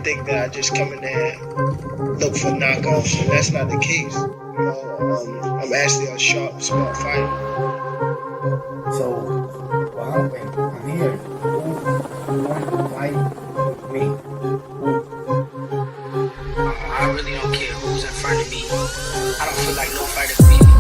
think that I just come in there and look for knockouts, and that's not the case. You know, I'm actually a sharp, smart fighter. So, well, I'm here. Who wants to fight with me? I really don't care who's in front of me. I don't feel like no fighter can beat me.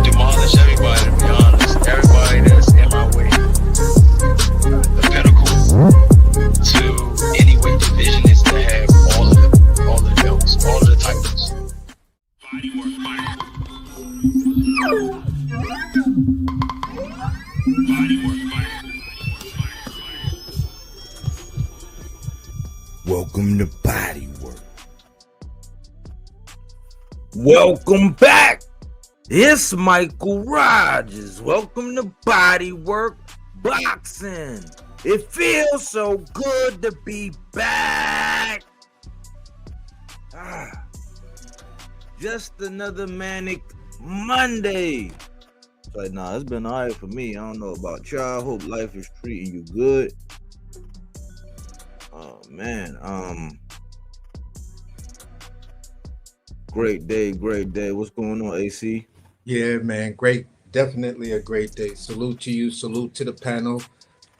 Demolish everybody, to be honest. Everybody that's in my way. The pinnacle to any weight division is to have all the belts, all of the titles. Welcome to Bodywork. Welcome back. It's Michael Rogers. Welcome to Bodywork Boxing. It feels so good to be back. Just another manic Monday. It's like, nah, it's been all right for me. I don't know about y'all. Hope life is treating you good. Oh man, great day. What's going on, AC? Yeah, man, great. Definitely a great day. Salute to you. Salute to the panel.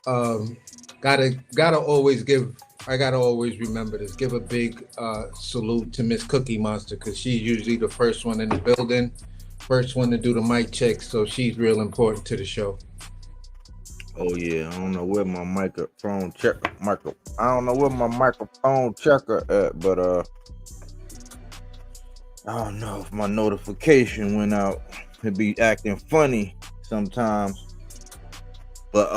Gotta always give. I gotta always remember this. Give a big salute to Miss Cookie Monster because she's usually the first one in the building, first one to do the mic check. So she's real important to the show. Oh yeah, I don't know where my microphone checker at, but I don't know if my notification went out. It be acting funny sometimes. But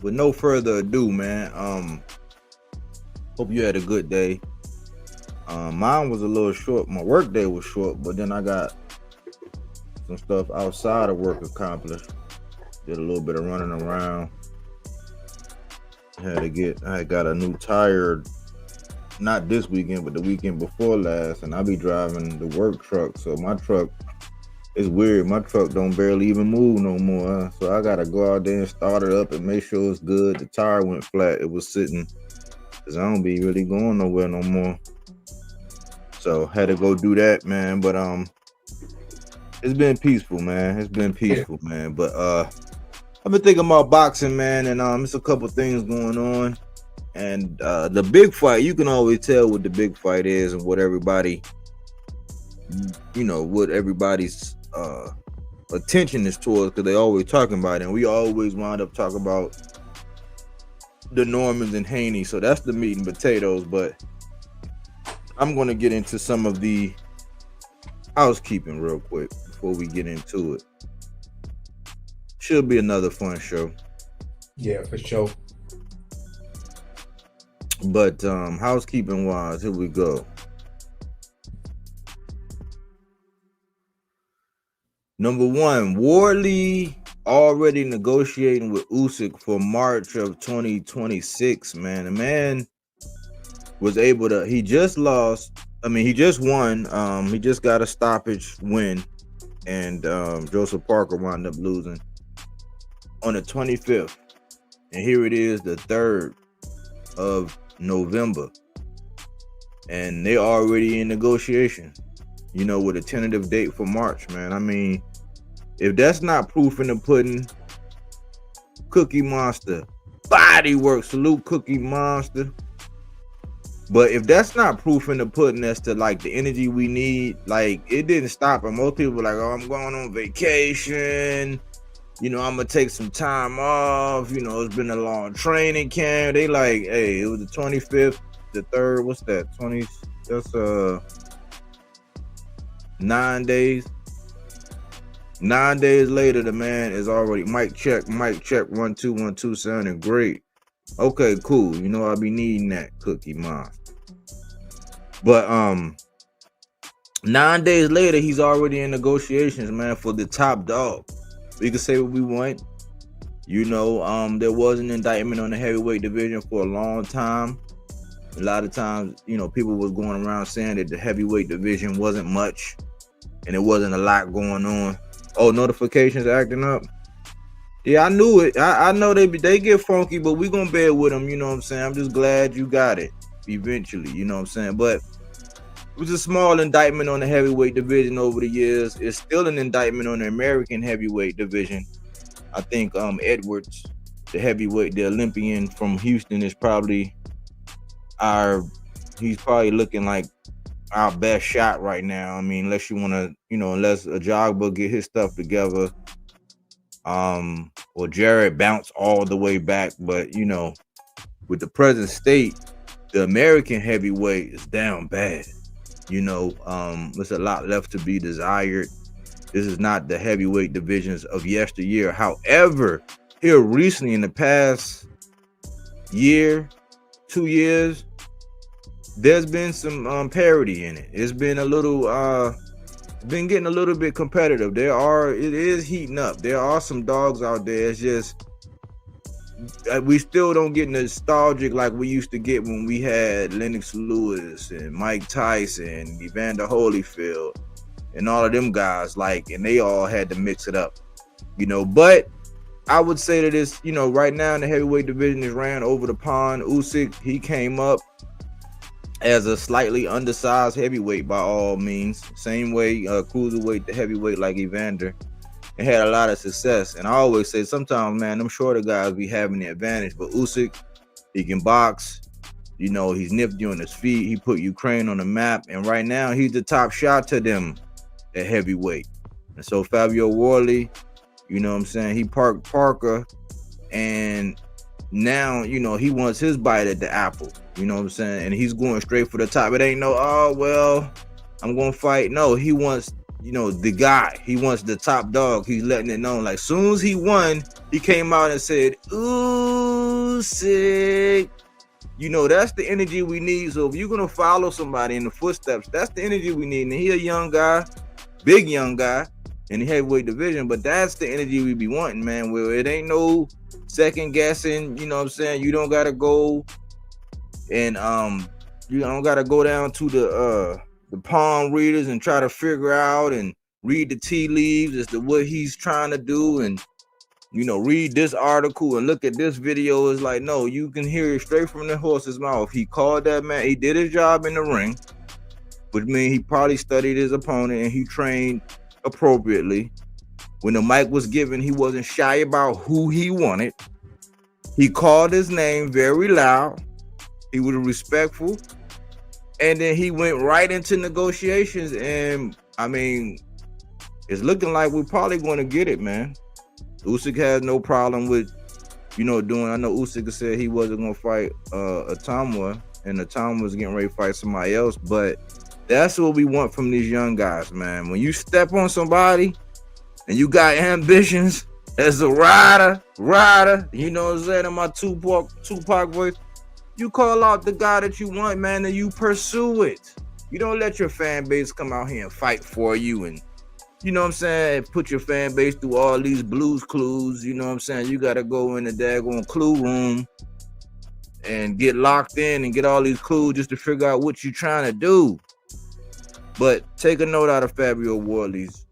with no further ado, man, hope you had a good day. Mine was a little short. My work day was short, but then I got some stuff outside of work accomplished. Did a little bit of running around. I got a new tire, not this weekend, but the weekend before last, and I be driving the work truck. So my truck is weird. My truck don't barely even move no more. So I gotta go out there and start it up and make sure it's good. The tire went flat. It was sitting, cause I don't be really going nowhere no more. So had to go do that, man. But it's been peaceful, man. Man. But I've been thinking about boxing, man, and it's a couple things going on. And the big fight, you can always tell what the big fight is and what everybody, what everybody's attention is towards, because they always talking about it. And we always wind up talking about the Normans and Haney. So that's the meat and potatoes. But I'm going to get into some of the housekeeping real quick before we get into it. Should be another fun show. Yeah, for sure. But housekeeping wise, here we go. Number one, Wardley already negotiating with Usyk for March of 2026. Man, the man was able to. He just lost. He just won. He just got a stoppage win, and Joseph Parker wound up losing on the 25th, and here it is, the 3rd of November, and they already in negotiation, with a tentative date for March, man. If that's not proof in the pudding, Cookie Monster, Bodywork, salute Cookie Monster. But if that's not proof in the pudding as to like the energy we need, like it didn't stop. And most people were like, oh, I'm going on vacation. I'm gonna take some time off. It's been a long training camp. They like, hey, it was the 25th, the 3rd. What's that? 20. That's 9 days. 9 days later, the man is already mic check. 1 2 1 2, sounding great. Okay, cool. I'll be needing that, Cookie Monster. But 9 days later, he's already in negotiations, man, for the top dog. We can say what we want. There was an indictment on the heavyweight division for a long time. A lot of times, you know, people was going around saying that the heavyweight division wasn't much and it wasn't a lot going on. Oh, notifications acting up. Yeah, I knew it. I know they get funky, but we gonna bear with them. You know what I'm saying? I'm just glad you got it eventually. You know what I'm saying? But it was a small indictment on the heavyweight division over the years. It's still an indictment on the American heavyweight division. I think Edwards, the heavyweight, the Olympian from Houston, is probably he's probably looking like our best shot right now. I mean, unless you want to, you know, unless a Jogba get his stuff together, or Jared bounce all the way back. But you know, with the present state, the American heavyweight is down bad. You know, there's a lot left to be desired. This is not the heavyweight divisions of yesteryear. However, here recently in the past year, 2 years, there's been some parity in it. It's been a little it's been getting a little bit competitive. It is heating up. There are some dogs out there. It's just we still don't get nostalgic like we used to get when we had Lennox Lewis and Mike Tyson, Evander Holyfield, and all of them guys, like, and they all had to mix it up, you know. But I would say that it's, you know, right now in the heavyweight division is ran over the pond. Usyk, he came up as a slightly undersized heavyweight by all means. Same way cruiserweight to heavyweight like Evander. It had a lot of success. And I always say sometimes, man, them shorter guys be having the advantage. But Usyk, he can box. You know, he's nifty on his feet. He put Ukraine on the map. And right now, he's the top shot to them at heavyweight. And so Fabio Worley, you know what I'm saying, he parked Parker. And now, you know, he wants his bite at the apple. You know what I'm saying? And he's going straight for the top. It ain't no, oh, well, I'm going to fight. No, he wants, you know, the guy. He wants the top dog. He's letting it known. Like, soon as he won, he came out and said, ooh, sick. You know, that's the energy we need. So if you're going to follow somebody in the footsteps, that's the energy we need. And he's a young guy, big young guy in the heavyweight division. But that's the energy we be wanting, man. Well, it ain't no second guessing. You know what I'm saying? You don't got to go and you don't got to go down to the palm readers and try to figure out and read the tea leaves as to what he's trying to do, and you know, read this article and look at this video. Is like, no, you can hear it straight from the horse's mouth. He called that man. He did his job in the ring, which means he probably studied his opponent and he trained appropriately. When the mic was given, he wasn't shy about who he wanted. He called his name very loud. He was respectful. And then he went right into negotiations. And, I mean, it's looking like we're probably going to get it, man. Usyk has no problem with, you know, doing. I know Usyk said he wasn't going to fight Atamwa. And Atamwa was getting ready to fight somebody else. But that's what we want from these young guys, man. When you step on somebody and you got ambitions as a rider, you know what I'm saying, in my Tupac voice, you call out the guy that you want, man, and you pursue it. You don't let your fan base come out here and fight for you and, you know what I'm saying, put your fan base through all these Blues Clues. You know what I'm saying? You got to go in the daggone clue room and get locked in and get all these clues just to figure out what you're trying to do. But take a note out of Fabio Worley's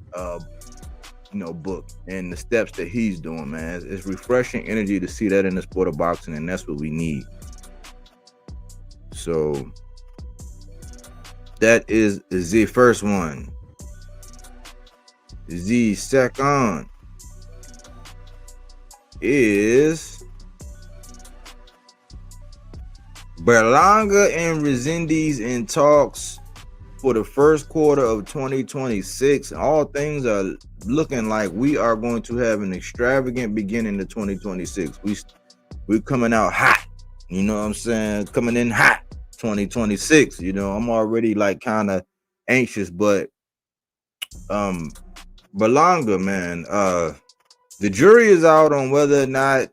book and the steps that he's doing, man. It's refreshing energy to see that in the sport of boxing, and that's what we need. So that is the first one. The second is Berlanga and Resendiz in talks for the first quarter of 2026. All things are looking like we are going to have an extravagant beginning to 2026. We're coming out hot. You know what I'm saying? Coming in hot 2026. You know, I'm already like kind of anxious, but Berlanga, man, the jury is out on whether or not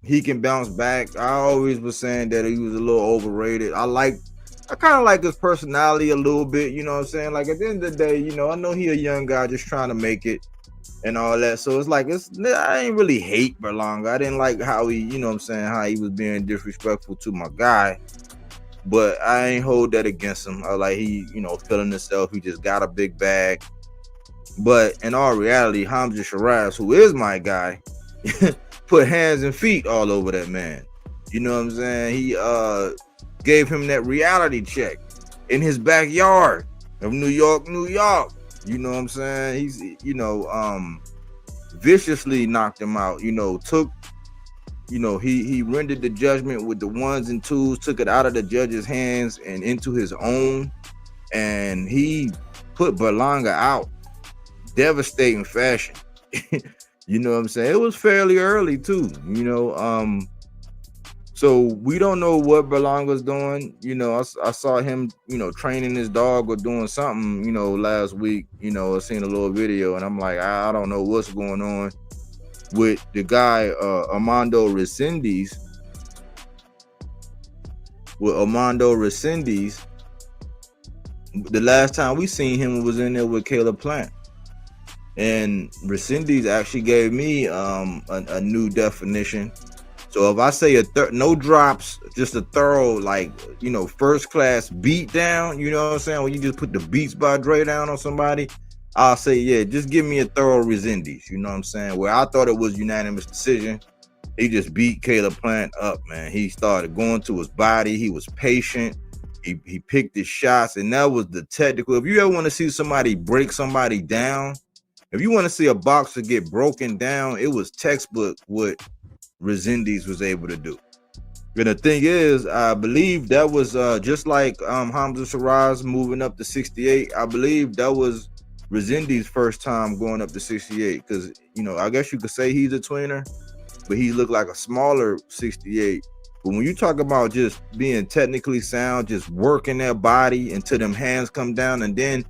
he can bounce back. I always was saying that he was a little overrated. I kind of like his personality a little bit, you know what I'm saying? Like, at the end of the day, you know, I know he a young guy just trying to make it and all that. So it's like, I ain't really hate Berlanga. I didn't like how he, you know what I'm saying, how he was being disrespectful to my guy. but I ain't hold that against him. I like he, feeling himself. He just got a big bag. But in all reality, Hamza Shiraz, who is my guy, put hands and feet all over that man. You know what I'm saying? He gave him that reality check in his backyard of New York, New York. You know what I'm saying? He's, viciously knocked him out. He rendered the judgment with the ones and twos, took it out of the judge's hands and into his own, and he put Berlanga out, devastating fashion. You know what I'm saying? It was fairly early too, so we don't know what Berlanga's doing. I saw him, training his dog or doing something, last week. I seen a little video, and I'm like, I don't know what's going on with the guy Armando Resendiz. With Armando Resendiz, the last time we seen him was in there with Caleb Plant. And Resendiz actually gave me a new definition. So if I say no drops, just a thorough, first class beat down, you know what I'm saying? When you just put the Beats by Dre down on somebody, I'll say, yeah, just give me a thorough Resendiz, you know what I'm saying? Where I thought it was unanimous decision, he just beat Caleb Plant up, man. He started going to his body. He was patient. He picked his shots, and that was the technical. If you ever want to see somebody break somebody down, if you want to see a boxer get broken down, it was textbook what Resendiz was able to do. And the thing is, I believe that was just like Hamza Shiraz moving up to 68. I believe that was Resendiz's first time going up to 68, because I guess you could say he's a tweener, but he looked like a smaller 68. But when you talk about just being technically sound, just working their body until them hands come down, and then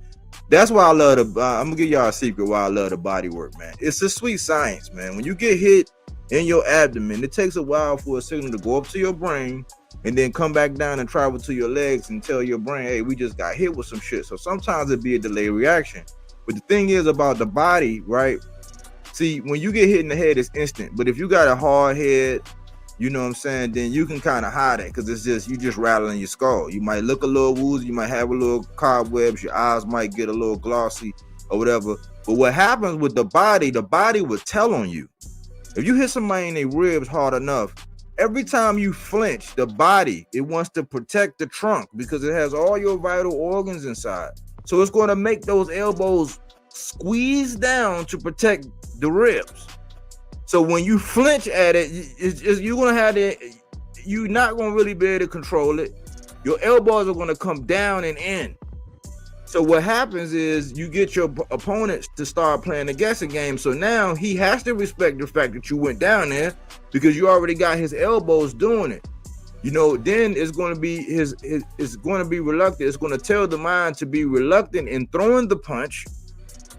that's why I love I'm gonna give y'all a secret why I love the body work, man. It's a sweet science, man. When you get hit in your abdomen, it takes a while for a signal to go up to your brain and then come back down and travel to your legs and tell your brain, hey, we just got hit with some shit. So sometimes it'd be a delayed reaction. But the thing is about the body, right? See, when you get hit in the head, it's instant. But if you got a hard head, you know what I'm saying, then you can kind of hide it, because it's just, you just rattling your skull. You might look a little woozy, you might have a little cobwebs, your eyes might get a little glossy or whatever. But what happens with the body will tell on you. If you hit somebody in their ribs hard enough, every time you flinch, the body, it wants to protect the trunk because it has all your vital organs inside. So it's going to make those elbows squeeze down to protect the ribs. So when you flinch at it, you're going to have it, you're not going to really be able to control it. Your elbows are going to come down and in. So what happens is you get your opponents to start playing the guessing game. So now he has to respect the fact that you went down there because you already got his elbows doing it. Then it's going to be it's going to be reluctant. It's going to tell the mind to be reluctant in throwing the punch,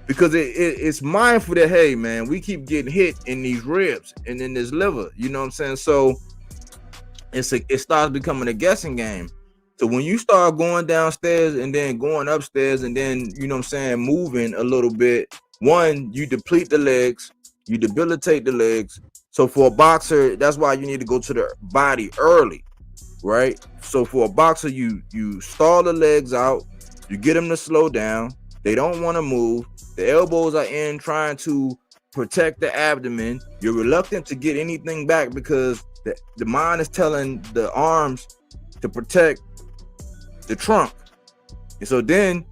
because it's mindful that, hey, man, we keep getting hit in these ribs and in this liver. You know what I'm saying? So it starts becoming a guessing game. So when you start going downstairs and then going upstairs and then, you know what I'm saying, moving a little bit, one, you deplete the legs, you debilitate the legs. So for a boxer, that's why you need to go to the body early, right? So for a boxer, you stall the legs out, you get them to slow down. They don't want to move. The elbows are in trying to protect the abdomen. You're reluctant to get anything back because the mind is telling the arms to protect the trunk. And so then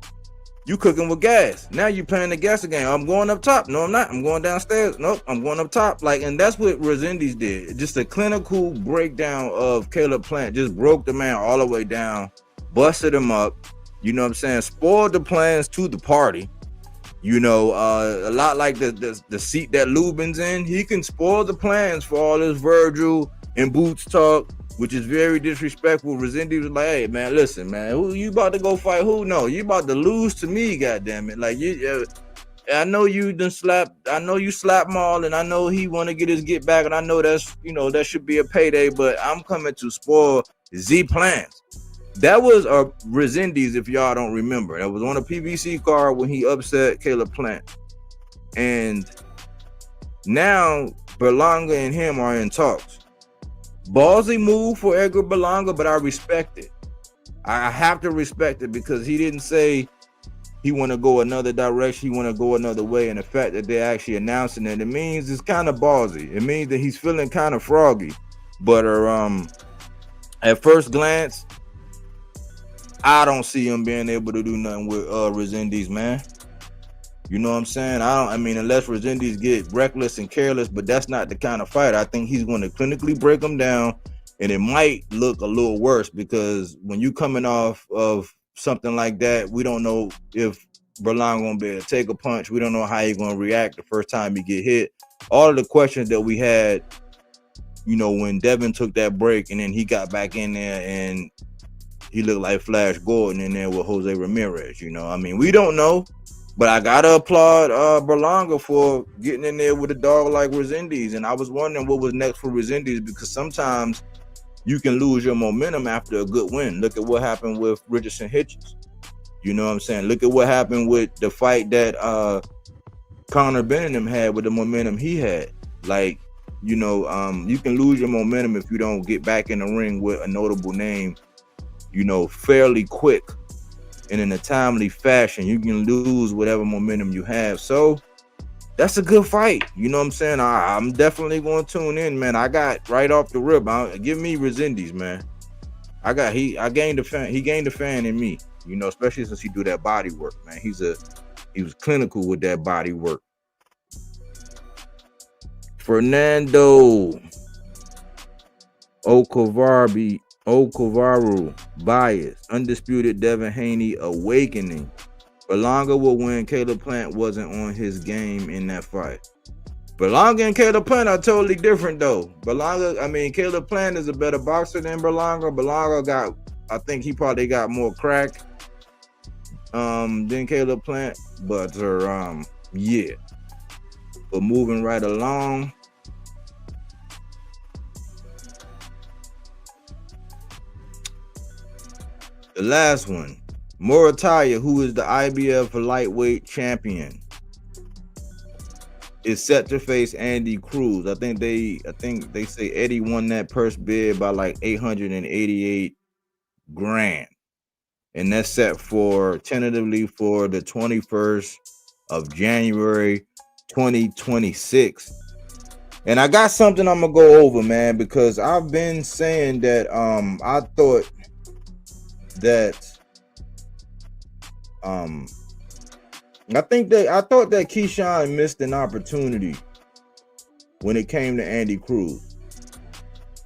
you cooking with gas. Now you playing the guessing game. I'm going up top. No, I'm not. I'm going downstairs. Nope, I'm going up top. And that's what Resendiz did. Just a clinical breakdown of Caleb Plant. Just broke the man all the way down, busted him up. You know what I'm saying? Spoiled the plans to the party. A lot like the seat that Lubin's in. He can spoil the plans for all this Virgil and Boots talk, which is very disrespectful. Resendiz was like, hey, man, listen, man, who you about to go fight? Who? No, you about to lose to me, goddammit. I know you done slapped. I know you slapped Maul, and I know he want to get his get back, and I know that's, that should be a payday, but I'm coming to spoil Z plans. That was a Resendiz, if y'all don't remember. That was on a PBC card when he upset Caleb Plant. And now Berlanga and him are in talks. Ballsy move for Edgar Berlanga, but I respect it. I have to respect it because he didn't say he want to go another direction, he want to go another way, and the fact that they're actually announcing it means it's kind of ballsy. It means that he's feeling kind of froggy. But at first glance, I don't see him being able to do nothing with Resendiz, man. You know what I'm saying? I mean, unless Resendiz get reckless and careless, but that's not the kind of fight. I think he's going to clinically break him down, and it might look a little worse because when you coming off of something like that, we don't know if Berlanga going to be able to take a punch. We don't know how he's going to react the first time he get hit. All of the questions that we had, you know, when Devin took that break and then he got back in there and he looked like Flash Gordon in there with Jose Ramirez, you know. I mean, we don't know. But I gotta applaud Berlanga for getting in there with a dog like Resendiz. And I was wondering what was next for Resendiz because sometimes you can lose your momentum after a good win. Look at what happened with Richardson Hitchens. You know what I'm saying? Look at what happened with the fight that Conor Benningham had with the momentum he had. Like, you know, you can lose your momentum if you don't get back in the ring with a notable name, you know, fairly quick. And in a timely fashion, you can lose whatever momentum you have. So that's a good fight. You know what I'm saying? I'm definitely going to tune in, man. I got right off the rip. Give me Resendiz, man. He gained a fan. He gained a fan in me. You know, especially since he do that body work, man. He was clinical with that body work. Fernando Okavaru, bias, undisputed Devin Haney, awakening. Berlanga will win. Caleb Plant wasn't on his game in that fight. Berlanga and Caleb Plant are totally different, though. Caleb Plant is a better boxer than Berlanga. Berlanga I think he probably got more crack than Caleb Plant. But yeah. But moving right along. The last one, Morataya, who is the IBF lightweight champion, is set to face Andy Cruz. I think they say Eddie won that purse bid by like 888 grand. And that's set for tentatively for the 21st of January 2026. And I got something I'm gonna go over, man, because I've been saying that I thought that I thought that Keyshawn missed an opportunity when it came to Andy Cruz.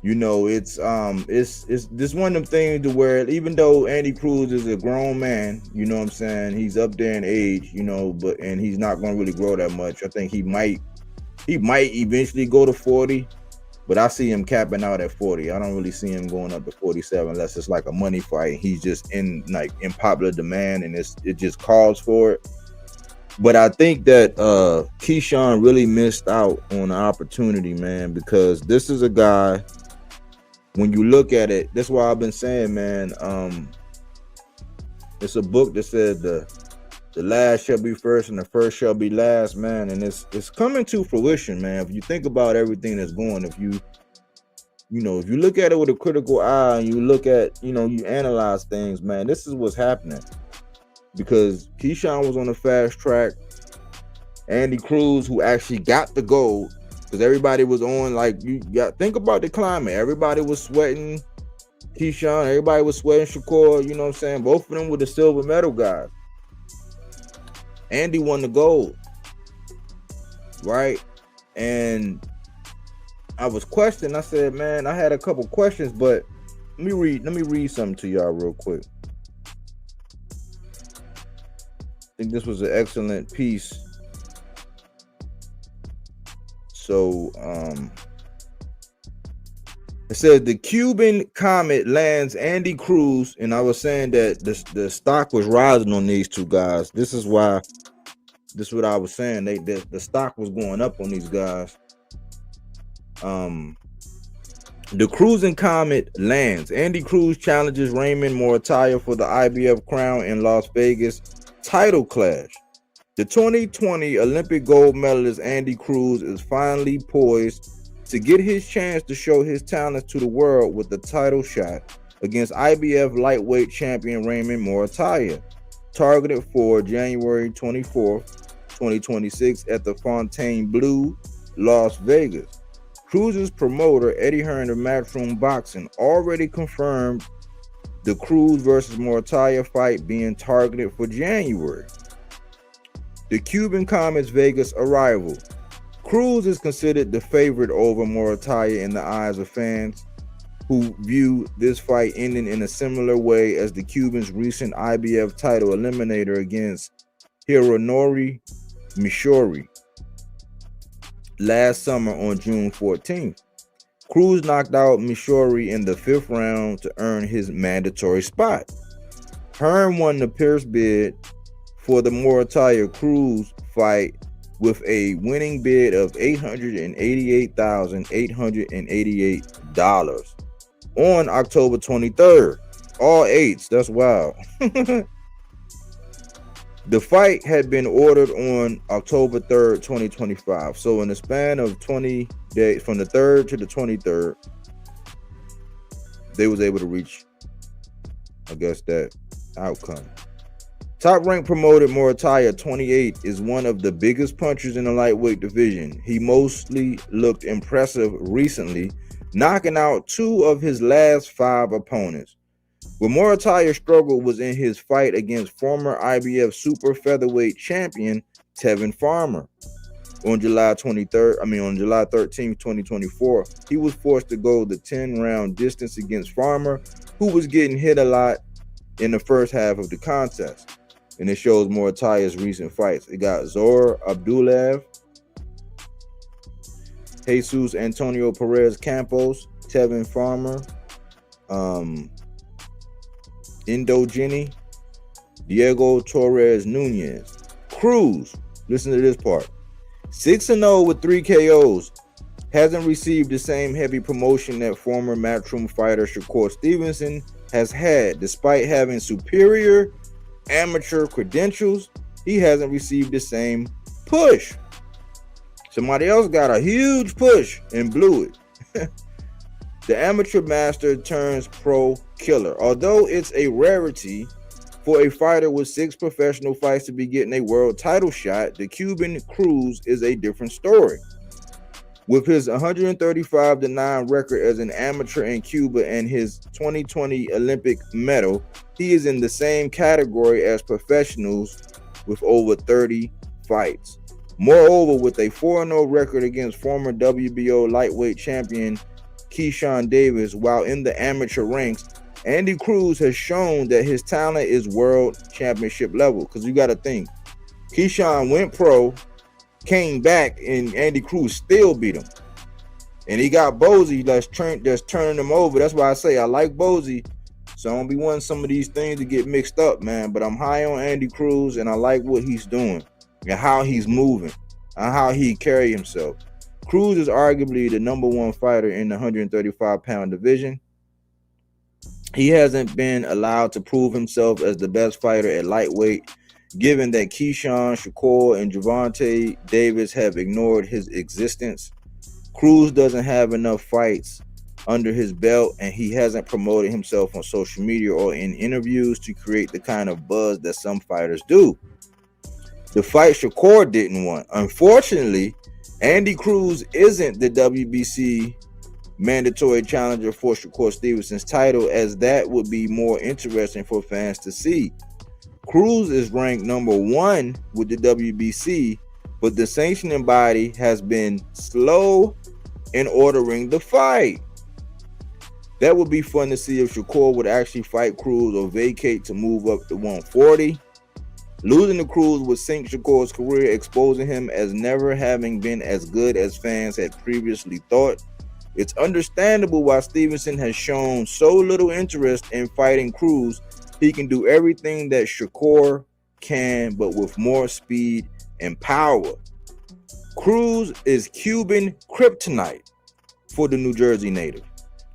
You know, it's this one of them things to where even though Andy Cruz is a grown man, you know what I'm saying, he's up there in age, you know, and he's not going to really grow that much. I think he might eventually go to 40. But I see him capping out at 40. I don't really see him going up to 47 unless it's like a money fight. He's just in popular demand and it just calls for it. But I think that Keyshawn really missed out on the opportunity, man, because this is a guy, when you look at it, that's why I've been saying, man, it's a book that said the last shall be first and the first shall be last, man. And it's coming to fruition, man. If you think about everything that's going, if you look at it with a critical eye and you look at, you analyze things, man, this is what's happening. Because Keyshawn was on the fast track. Andy Cruz, who actually got the gold, because everybody was on, think about the climate. Everybody was sweating Keyshawn. Everybody was sweating Shakur. You know what I'm saying? Both of them were the silver medal guys. Andy won the gold, right? And I was questioning. I said, man, I had a couple questions, but let me read something to y'all real quick. I think this was an excellent piece. So, it says the Cuban Comet lands Andy Cruz, and I was saying that the stock was rising on these two guys. This is what I was saying. The stock was going up on these guys. The Cruising Comet lands. Andy Cruz challenges Raymond Morataya for the IBF crown in Las Vegas title clash. The 2020 Olympic gold medalist Andy Cruz is finally poised to get his chance to show his talents to the world with the title shot against IBF lightweight champion Raymond Morataya, targeted for January 24th, 2026 at the Fontainebleau, Las Vegas. Cruz's promoter, Eddie Hearn of Matchroom Boxing, already confirmed the Cruz versus Morataya fight being targeted for January. The Cuban Comets Vegas arrival. Cruz is considered the favorite over Morataya in the eyes of fans, who view this fight ending in a similar way as the Cuban's recent IBF title eliminator against Hironori Mishori last summer on June 14th. Cruz knocked out Mishori in the 5th round to earn his mandatory spot. Hearn won the Pierce bid for the Morataya Cruz fight with a winning bid of $888,888 on October 23rd. All eights, that's wild. The fight had been ordered on October 3rd, 2025. So in the span of 20 days, from the 3rd to the 23rd, they was able to reach, I guess, that outcome. Top-ranked promoter Morataya, 28, is one of the biggest punchers in the lightweight division. He mostly looked impressive recently, knocking out 2 of his last 5 opponents. Where Morataya struggled was in his fight against former IBF super featherweight champion Tevin Farmer. On July 13th, 2024, he was forced to go the 10-round distance against Farmer, who was getting hit a lot in the first half of the contest. And it shows Morataya's recent fights. It got Zor Abdullaev, Jesus Antonio Perez Campos, Tevin Farmer, Indogeni, Diego Torres Nunez. Cruz, listen to this part. 6-0 with 3 KOs. Hasn't received the same heavy promotion that former Matchroom fighter Shakur Stevenson has had. Despite having superior amateur credentials, he hasn't received the same push. Somebody else got a huge push and blew it. The amateur master turns pro killer. Although it's a rarity for a fighter with 6 professional fights to be getting a world title shot, the Cuban Cruz is a different story. With his 135-9 record as an amateur in Cuba and his 2020 Olympic medal, he is in the same category as professionals with over 30 fights. Moreover, with a 4-0 record against former WBO lightweight champion Keyshawn Davis while in the amateur ranks, Andy Cruz has shown that his talent is world championship level. Because you got to think, Keyshawn went pro, came back, and Andy Cruz still beat him. And he got Bozy that's turning him over. That's why I say I like Bozy. So I don't be wanting some of these things to get mixed up, man. But I'm high on Andy Cruz, and I like what he's doing and how he's moving and how he carry himself. Cruz is arguably the #1 fighter in the 135-pound division. He hasn't been allowed to prove himself as the best fighter at lightweight, given that Keyshawn, Shakur, and Gervonta Davis have ignored his existence. Cruz doesn't have enough fights under his belt, and he hasn't promoted himself on social media or in interviews to create the kind of buzz that some fighters do. The fight Shakur didn't want. Unfortunately, Andy Cruz isn't the WBC mandatory challenger for Shakur Stevenson's title, as that would be more interesting for fans to see. Cruz is ranked #1 with the WBC, but the sanctioning body has been slow in ordering the fight. That would be fun to see if Shakur would actually fight Cruz or vacate to move up to 140. Losing to Cruz would sink Shakur's career, exposing him as never having been as good as fans had previously thought. It's understandable why Stevenson has shown so little interest in fighting Cruz. He can do everything that Shakur can, but with more speed and power. Cruz is Cuban kryptonite for the New Jersey native.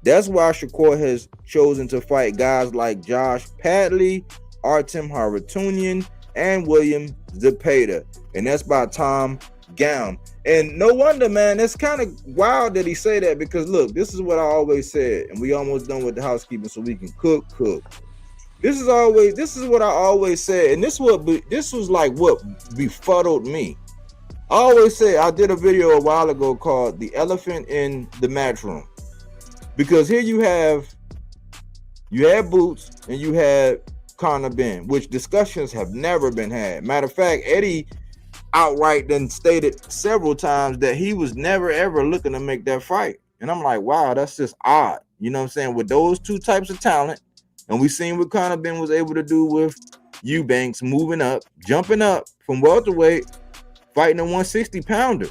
That's why Shakur has chosen to fight guys like Josh Padley, Artem Haratunian, and William Zepeda. And that's by Tom gown. And no wonder, man, it's kind of wild that he say that, because look, this is what I always said, and we almost done with the housekeeping so we can cook. This is what I always said, and this was like what befuddled me. I always say, I did a video a while ago called "The Elephant in the Matchroom," because here you had Boots and you had Conor Ben, which discussions have never been had. Matter of fact, Eddie outright then stated several times that he was never ever looking to make that fight. And I'm like, wow, that's just odd. You know what I'm saying? With those two types of talent, and we seen what Conor Ben was able to do with Eubanks, moving up, jumping up from welterweight, fighting a 160 pounder.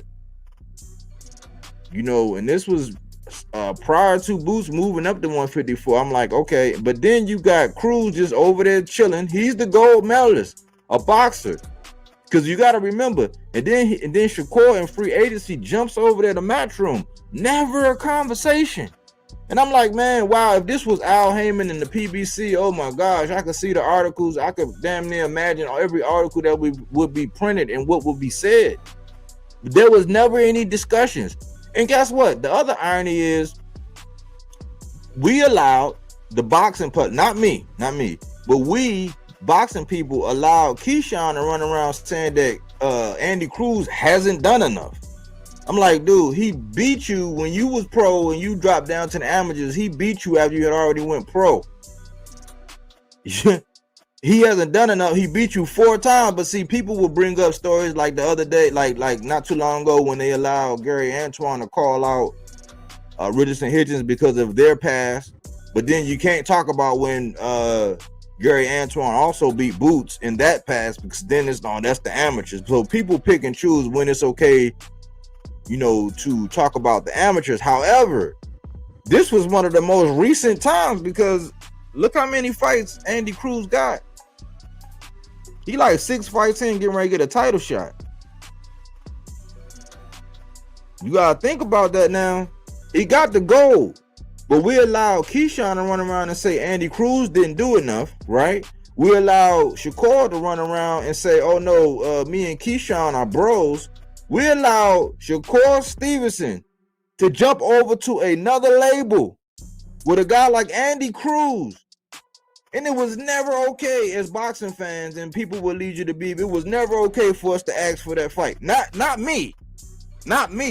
You know, and this was prior to Boots moving up to 154. I'm like, okay, but then you got Cruz just over there chilling. He's the gold medalist, a boxer. Because you got to remember, and then Shakur in free agency jumps over there to Matchroom. Never a conversation. And I'm like, man, wow, if this was Al Heyman and the PBC, oh my gosh, I could see the articles. I could damn near imagine every article that would be printed and what would be said. But there was never any discussions. And guess what? The other irony is, we allowed the boxing not me, but we boxing people allowed Keyshawn to run around saying that Andy Cruz hasn't done enough. I'm like, dude, he beat you when you was pro and you dropped down to the amateurs. He beat you after you had already went pro. He hasn't done enough. He beat you 4 times. But see, people will bring up stories like the other day, like not too long ago, when they allowed Gary Antoine to call out Richardson Hitchens because of their past. But then you can't talk about when Gary Antoine also beat Boots in that past, because then that's the amateurs. So people pick and choose when it's okay, you know, to talk about the amateurs. However, this was one of the most recent times, because look how many fights Andy Cruz got. He like 6 fights in, getting ready to get a title shot. You gotta think about that now. He got the gold, but we allowed Keyshawn to run around and say Andy Cruz didn't do enough, right? We allowed Shakur to run around and say, oh no, me and Keyshawn are bros. We allowed Shakur Stevenson to jump over to another label with a guy like Andy Cruz. And it was never okay, as boxing fans and people would lead you to be, it was never okay for us to ask for that fight. Not me,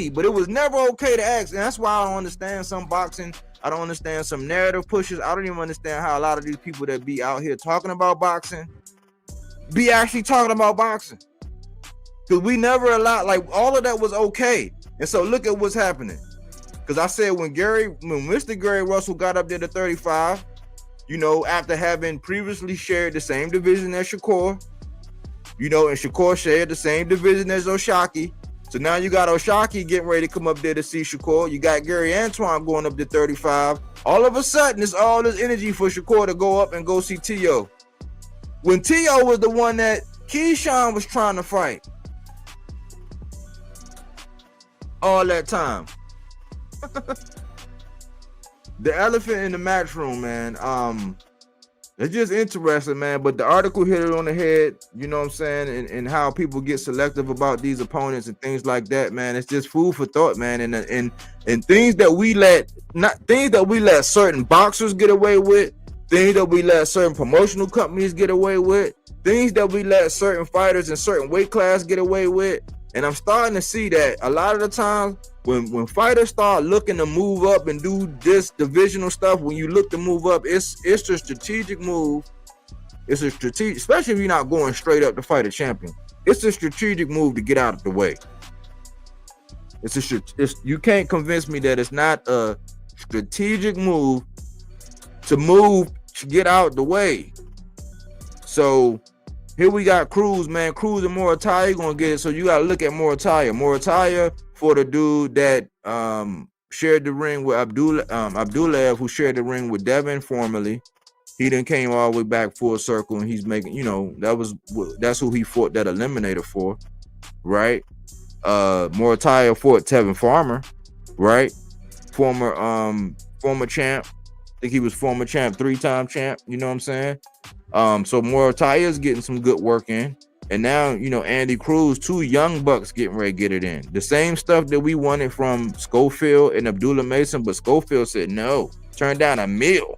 but it was never okay to ask. And that's why I don't understand some boxing. I don't understand some narrative pushes. I don't even understand how a lot of these people that be out here talking about boxing be actually talking about boxing. Because we never allowed, like, all of that was okay. And so look at what's happening. Because I said when Mr. Gary Russell got up there to 35, you know, after having previously shared the same division as Shakur, you know, and Shakur shared the same division as Oshaki. So now you got Oshaki getting ready to come up there to see Shakur. You got Gary Antoine going up to 35. All of a sudden, it's all this energy for Shakur to go up and go see T.O. When T.O. was the one that Keyshawn was trying to fight all that time. The elephant in the matchroom, man. It's just interesting, man. But the article hit it on the head, you know what I'm saying, and how people get selective about these opponents and things like that, man. It's just food for thought, man. And things that we let certain boxers get away with, things that we let certain promotional companies get away with, things that we let certain fighters in certain weight class get away with. And I'm starting to see that a lot of the time when fighters start looking to move up and do this divisional stuff, when you look to move up, it's a strategic move. It's a strategic, especially if you're not going straight up to fight a champion. It's a strategic move to get out of the way. You can't convince me that it's not a strategic move to get out the way. So here we got Cruz, man. Cruz and Morataya gonna get it. So you gotta look at Morataya. Morataya for the dude that shared the ring with Abdulaev, who shared the ring with Devin formerly. He then came all the way back full circle, and he's making, you know, that's who he fought that eliminator for, right? Morataya fought Tevin Farmer, right? Former champ. I think he was former champ, 3-time champ. You know what I'm saying? So Morataya is getting some good work in. And now, you know, Andy Cruz, 2 young bucks getting ready to get it in. The same stuff that we wanted from Schofield and Abdullah Mason, but Schofield said no. Turned down a meal.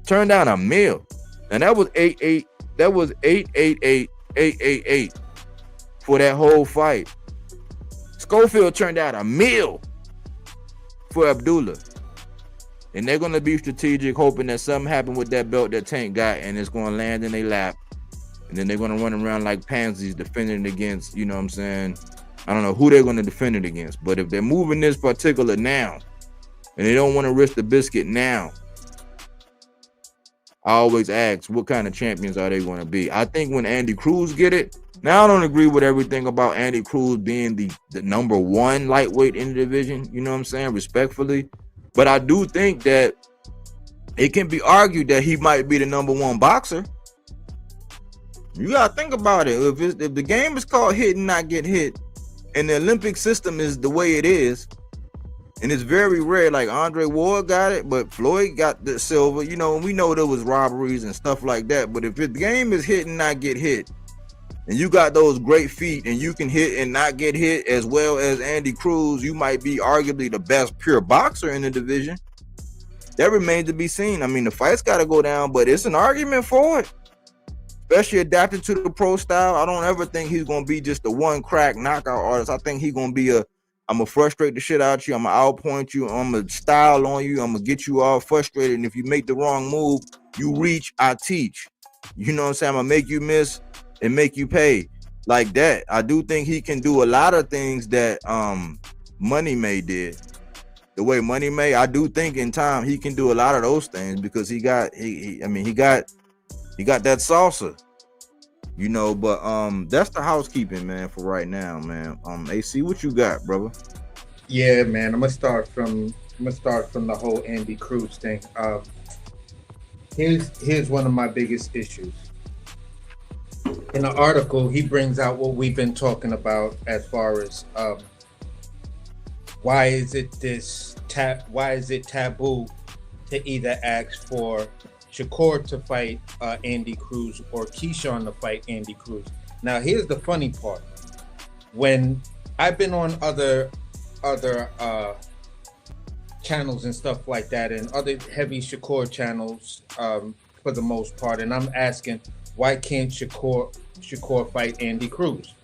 Turned down a meal. And that was 8-8. That was 888 for that whole fight. Schofield turned out a meal for Abdullah. And they're going to be strategic, hoping that something happened with that belt that Tank got, and it's going to land in their lap. And then they're going to run around like pansies defending it against, you know what I'm saying? I don't know who they're going to defend it against. But if they're moving this particular now, and they don't want to risk the biscuit now, I always ask, what kind of champions are they going to be? I think when Andy Cruz get it, now I don't agree with everything about Andy Cruz being the number 1 lightweight in the division, you know what I'm saying, respectfully. But I do think that it can be argued that he might be the number 1 boxer. You got to think about it. If the game is called hit and not get hit, and the Olympic system is the way it is, and it's very rare, like Andre Ward got it, but Floyd got the silver, you know, and we know there was robberies and stuff like that. But if the game is hit and not get hit, and you got those great feet and you can hit and not get hit as well as Andy Cruz, you might be arguably the best pure boxer in the division. That remains to be seen. I mean, the fight's got to go down, but it's an argument for it. Especially adapted to the pro style. I don't ever think he's going to be just the one crack knockout artist. I think he's going to be I'm going to frustrate the shit out of you. I'm going to outpoint you. I'm going to style on you. I'm going to get you all frustrated. And if you make the wrong move, you reach, I teach. You know what I'm saying? I'm going to make you miss and make you pay like that. I do think he can do a lot of things that Money May did. The way Money May, I do think in time he can do a lot of those things because he got that salsa, you know. But that's the housekeeping, man, for right now, man. AC, what you got, brother? Yeah, man, I'm gonna start from the whole Andy Cruz thing. Here's one of my biggest issues. In the article, he brings out what we've been talking about as far as why is it taboo to either ask for Shakur to fight Andy Cruz or Keyshawn to fight Andy Cruz. Now, here's the funny part. When I've been on other channels and stuff like that, and other heavy Shakur channels for the most part, and I'm asking, why can't Shakur fight Andy Cruz?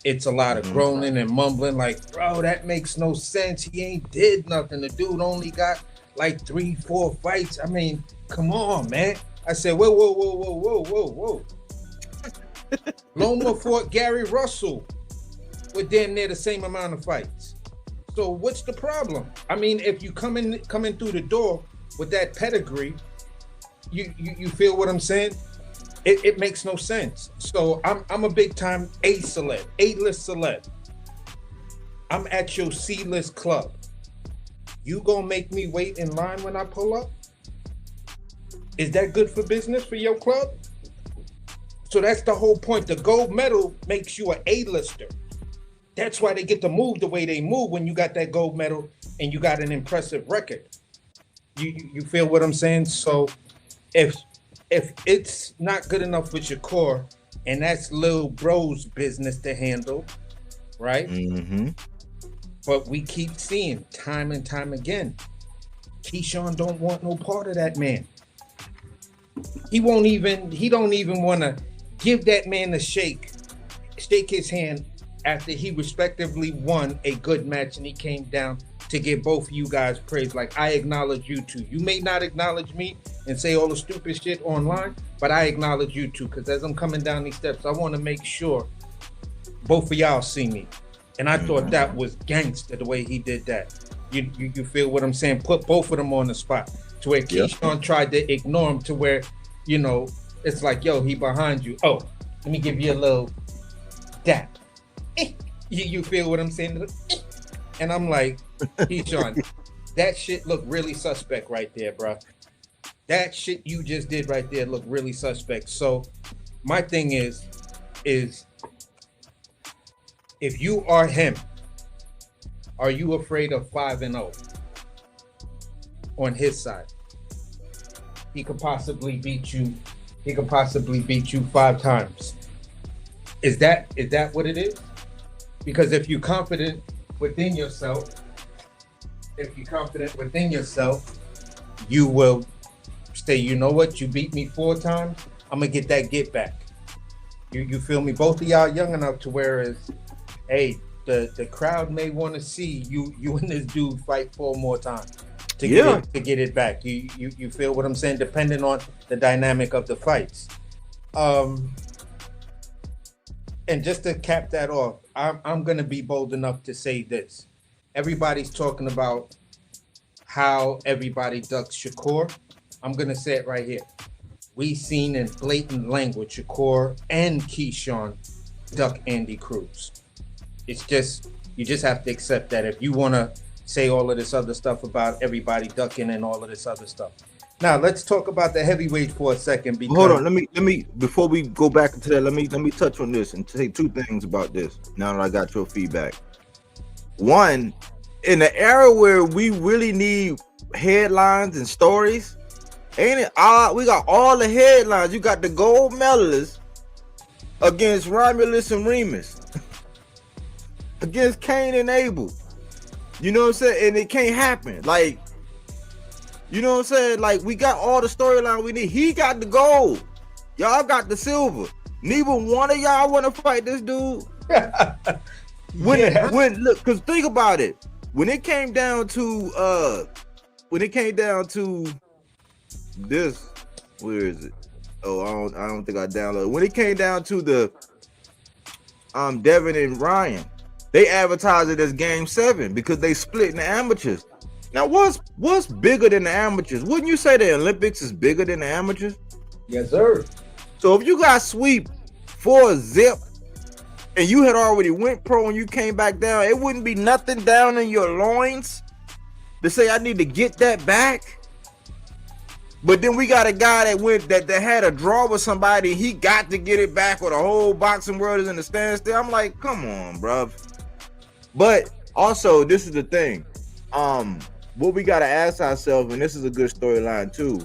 It's a lot of groaning and mumbling like, bro, that makes no sense. He ain't did nothing. The dude only got like 3-4 fights. I mean, come on, man. I said, whoa. Loma fought Gary Russell with damn near the same amount of fights. So what's the problem? I mean, if you coming through the door with that pedigree, you feel what I'm saying? It makes no sense. So I'm a big time A-list celeb. I'm at your C-list club. You gonna make me wait in line when I pull up? Is that good for business for your club? So that's the whole point. The gold medal makes you an A-lister. That's why they get to move the way they move when you got that gold medal and you got an impressive record. You feel what I'm saying? So if it's not good enough for Shakur, and that's Lil Bro's business to handle, right? Mm-hmm. But we keep seeing time and time again, Keyshawn don't want no part of that man. He don't even want to give that man a shake his hand after he respectively won a good match and he came down to give both of you guys praise. Like, I acknowledge you two. You may not acknowledge me and say all the stupid shit online, but I acknowledge you two, because as I'm coming down these steps, I want to make sure both of y'all see me. And I thought that was gangster the way he did that. You feel what I'm saying? Put both of them on the spot to where Keyshawn tried to ignore him, to where, you know, it's like, yo, he behind you. Oh, let me give you a little dap. You feel what I'm saying? And I'm like, Keyshawn, that shit looked really suspect right there, bro. That shit you just did right there looked really suspect. So my thing is if you are him, are you afraid of 5-0 on his side? He could possibly beat you 5 times. Is that what it is? Because if you're confident within yourself, you will say, you know what, you beat me 4 times, I'm gonna get that get back. You feel me? Both of y'all young enough to where hey, the crowd may want to see you and this dude fight 4 more times to get it back. You feel what I'm saying? Depending on the dynamic of the fights. And just to cap that off, I'm gonna be bold enough to say this. Everybody's talking about how everybody ducks Shakur. I'm gonna say it right here. We seen in blatant language Shakur and Keyshawn duck Andy Cruz. It's just, you just have to accept that. If you wanna say all of this other stuff about everybody ducking and all of this other stuff. Now let's talk about the heavyweight for a second. Because hold on, let me before we go back into that, let me touch on this and say 2 things about this. Now that I got your feedback. One, in the era where we really need headlines and stories, ain't it? We got all the headlines. You got the gold medalists against Romulus and Remus, against Cain and Abel. You know what I'm saying? And it can't happen. Like, you know what I'm saying? Like, we got all the storyline we need. He got the gold. Y'all got the silver. Neither one of y'all want to fight this dude. When look, cause think about it. When it came down to this, where is it? Oh, I don't think I downloaded. When it came down to the Devin and Ryan, they advertised it as Game 7 because they split in the amateurs. Now, what's bigger than the amateurs? Wouldn't you say the Olympics is bigger than the amateurs? Yes, sir. So if you got sweep 4-0 and you had already went pro and you came back down, it wouldn't be nothing down in your loins to say I need to get that back. But then we got a guy that had a draw with somebody, he got to get it back, or the whole boxing world is in the standstill. I'm like, come on, bruv. But also, this is the thing. What we gotta ask ourselves, and this is a good storyline too.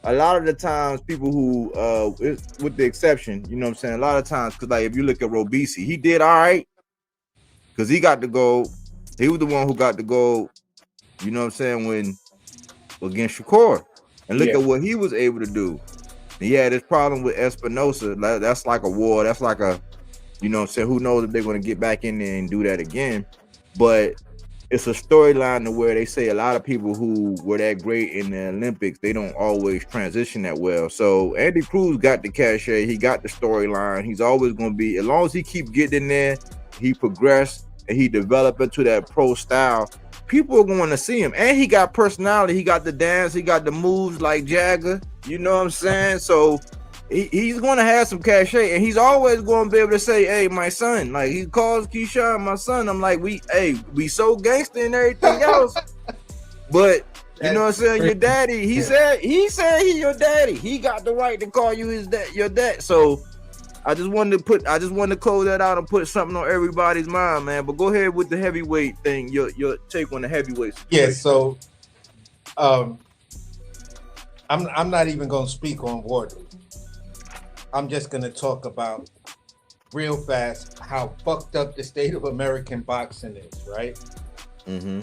A lot of the times, people who, with the exception, you know what I'm saying, a lot of times, because like if you look at Robisi, he did all right because he got the gold. He was the one who got the gold, you know what I'm saying, when against Shakur. And look at what he was able to do. He had this problem with Espinosa. That's like a war. That's like a, you know what I'm saying, who knows if they're going to get back in there and do that again. But it's a storyline to where they say a lot of people who were that great in the Olympics, they don't always transition that well. So Andy Cruz got the cachet, he got the storyline. He's always going to be, as long as he keep getting in there, he progressed and he developed into that pro style, people are going to see him. And he got personality, he got the dance, he got the moves like Jagger, you know what I'm saying? So he's going to have some cachet, and he's always going to be able to say, hey, my son, like he calls Keyshawn my son. I'm like, we so gangster and everything else, but you know what I'm saying, your daddy, he said he your daddy, he got the right to call you your dad. So I just wanted to close that out and put something on everybody's mind, man. But go ahead with the heavyweight thing, your take on the heavyweight situation. Yeah, so I'm not even going to speak on Wardley. I'm just going to talk about real fast how fucked up the state of American boxing is, right? Mm-hmm.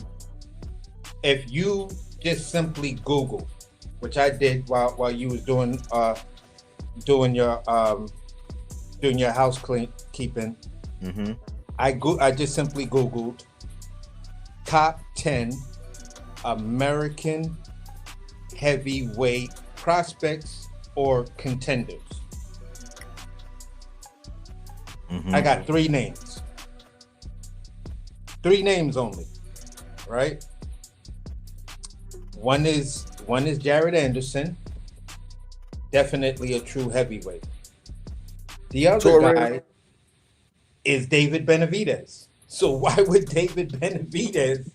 If you just simply Google, which I did while you was doing your house keeping, mm-hmm. I just simply Googled top 10 American heavyweight prospects or contenders. Mm-hmm. I got 3 names. 3 names only, right? One is Jared Anderson, definitely a true heavyweight. The other guy is David Benavidez. So why would David Benavidez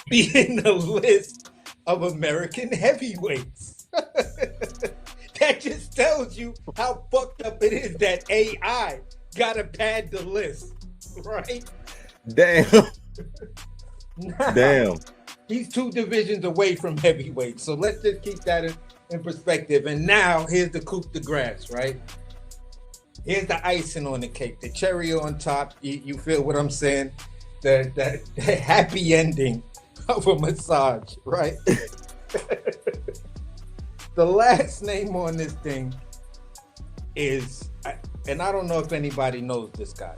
be in the list of American heavyweights? That just tells you how fucked up it is that AI gotta pad the list, right? Damn. Now, Damn. He's 2 divisions away from heavyweight. So let's just keep that in perspective. And now here's the coup de grace, right? here's the icing on the cake, the cherry on top. You feel what I'm saying? The happy ending of a massage, right? The last name on this thing is, and I don't know if anybody knows this guy,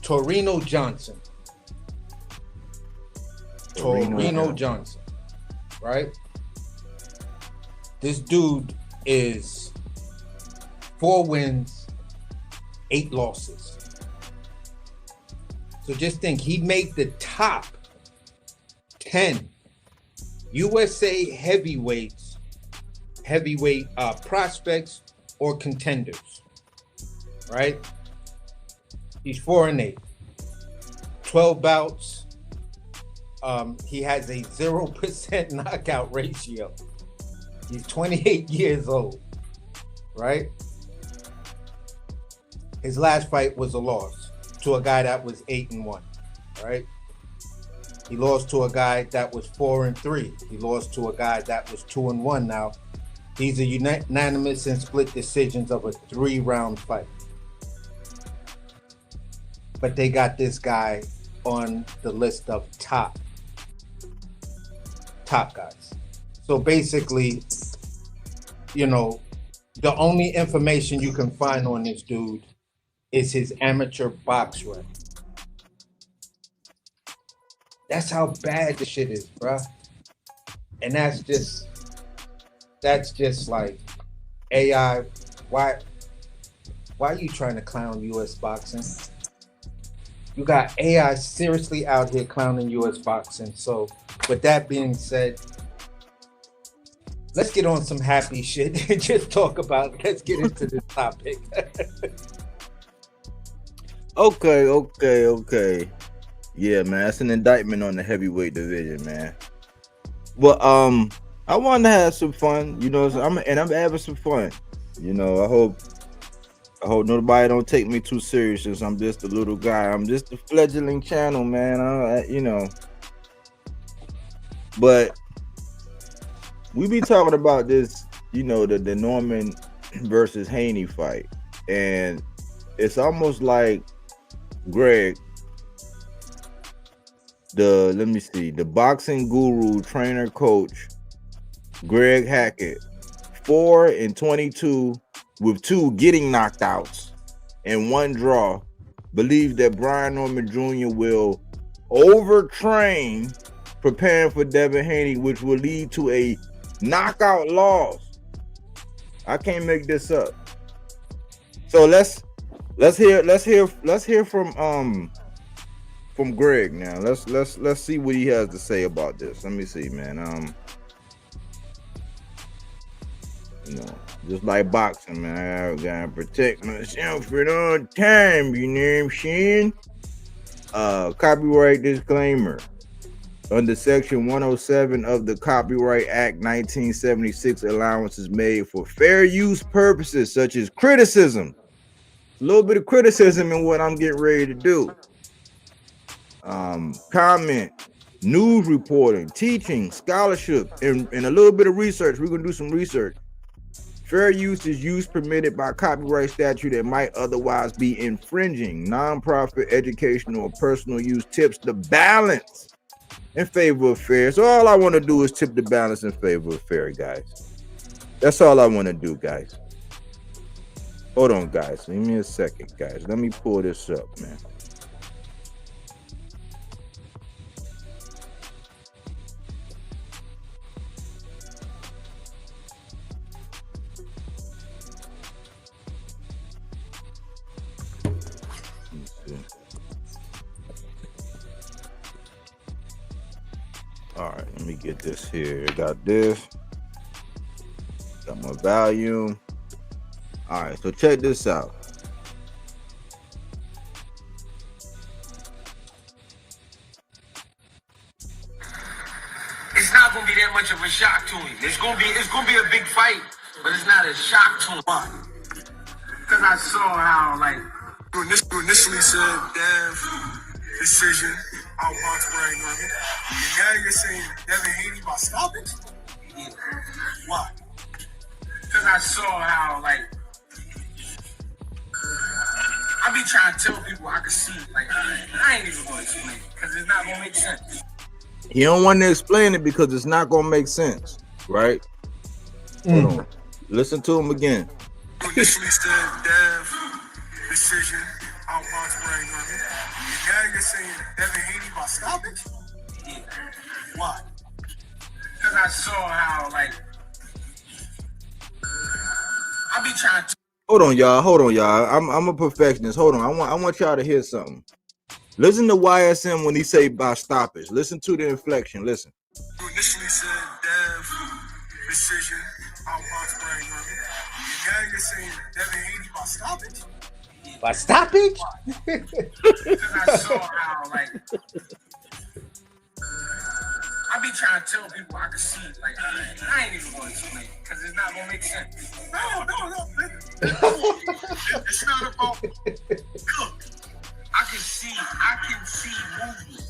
Torino Johnson. Torino Johnson, right? This dude is 4 wins, 8 losses. So just think, he made the top 10 USA heavyweight prospects or contenders, right? He's 4-8, 12 bouts. He has a 0% knockout ratio. He's 28 years old, right? His last fight was a loss to a guy that was 8-1, right? He lost to a guy that was 4-3. He lost to a guy that was 2-1. Now, these are unanimous and split decisions of a 3-round fight. But they got this guy on the list of top guys. So basically, you know, the only information you can find on this dude is his amateur box run. That's how bad the shit is, bruh. And that's just like, AI, why are you trying to clown US boxing? You got AI seriously out here clowning US boxing. So with that being said, let's get on some happy shit and just talk about, let's get into this topic. Okay. Yeah, man, that's an indictment on the heavyweight division, man. But I want to have some fun, you know. So I'm having some fun, you know. I hope nobody don't take me too serious, since I'm just a little guy. I'm just a fledgling channel, man. You know. But we be talking about this, you know, the Norman versus Haney fight, and it's almost like Greg, the boxing guru, trainer, coach, Greg Hackett, 4-22 with 2 getting knocked outs and 1 draw, believes that Brian Norman Jr. will overtrain preparing for Devin Haney, which will lead to a knockout loss. I can't make this up. So let's hear from Greg now. Let's see what he has to say about this. Let me see, man. You know, just like boxing, man, I gotta protect myself at all time, you know what I'm saying? Copyright disclaimer. Under Section 107 of the Copyright Act 1976, allowance is made for fair use purposes such as criticism. A little bit of criticism in what I'm getting ready to do. Comment, news reporting, teaching, scholarship, and a little bit of research. We're gonna do some research. Fair use is use permitted by copyright statute that might otherwise be infringing. Nonprofit, educational, or personal use tips the balance in favor of fair. So all I want to do is tip the balance in favor of fair, guys. That's all I want to do, guys. Hold on, guys. Give me a second, guys. Let me pull this up, man. All right, let me get this here. Got this. Got my volume. All right, so check this out. It's not gonna be that much of a shock to him. It's gonna be a big fight, but it's not a shock to him. Why? Because I saw how, like, you initially said, decision, I'll box Brian Norman. And now you're saying Devin Haney by stoppage? Yeah. Why? Because I saw how, like, be trying to tell people I can see it. Like, I ain't even going to explain it because it's not going to make sense. He don't want to explain it because it's not gonna make sense, right? Hold on. Listen to him again. Initially said Dev decision out box brain on it. And now you're saying Devin Haney about stoppage? Yeah. Why? Because I saw how, like, I be trying to. Hold on, y'all. I'm a perfectionist. Hold on. I want y'all to hear something. Listen to YSM when he say by stoppage. Listen to the inflection. Listen. You initially said Dev decision out box brain on it. And now you're saying Devin Haney about stoppage? Yeah. By stoppage? Because I saw how, like, I be trying to tell people I can see it. Like, I ain't even going to explain it because it's not going to make sense. No. It's not about cook. I can see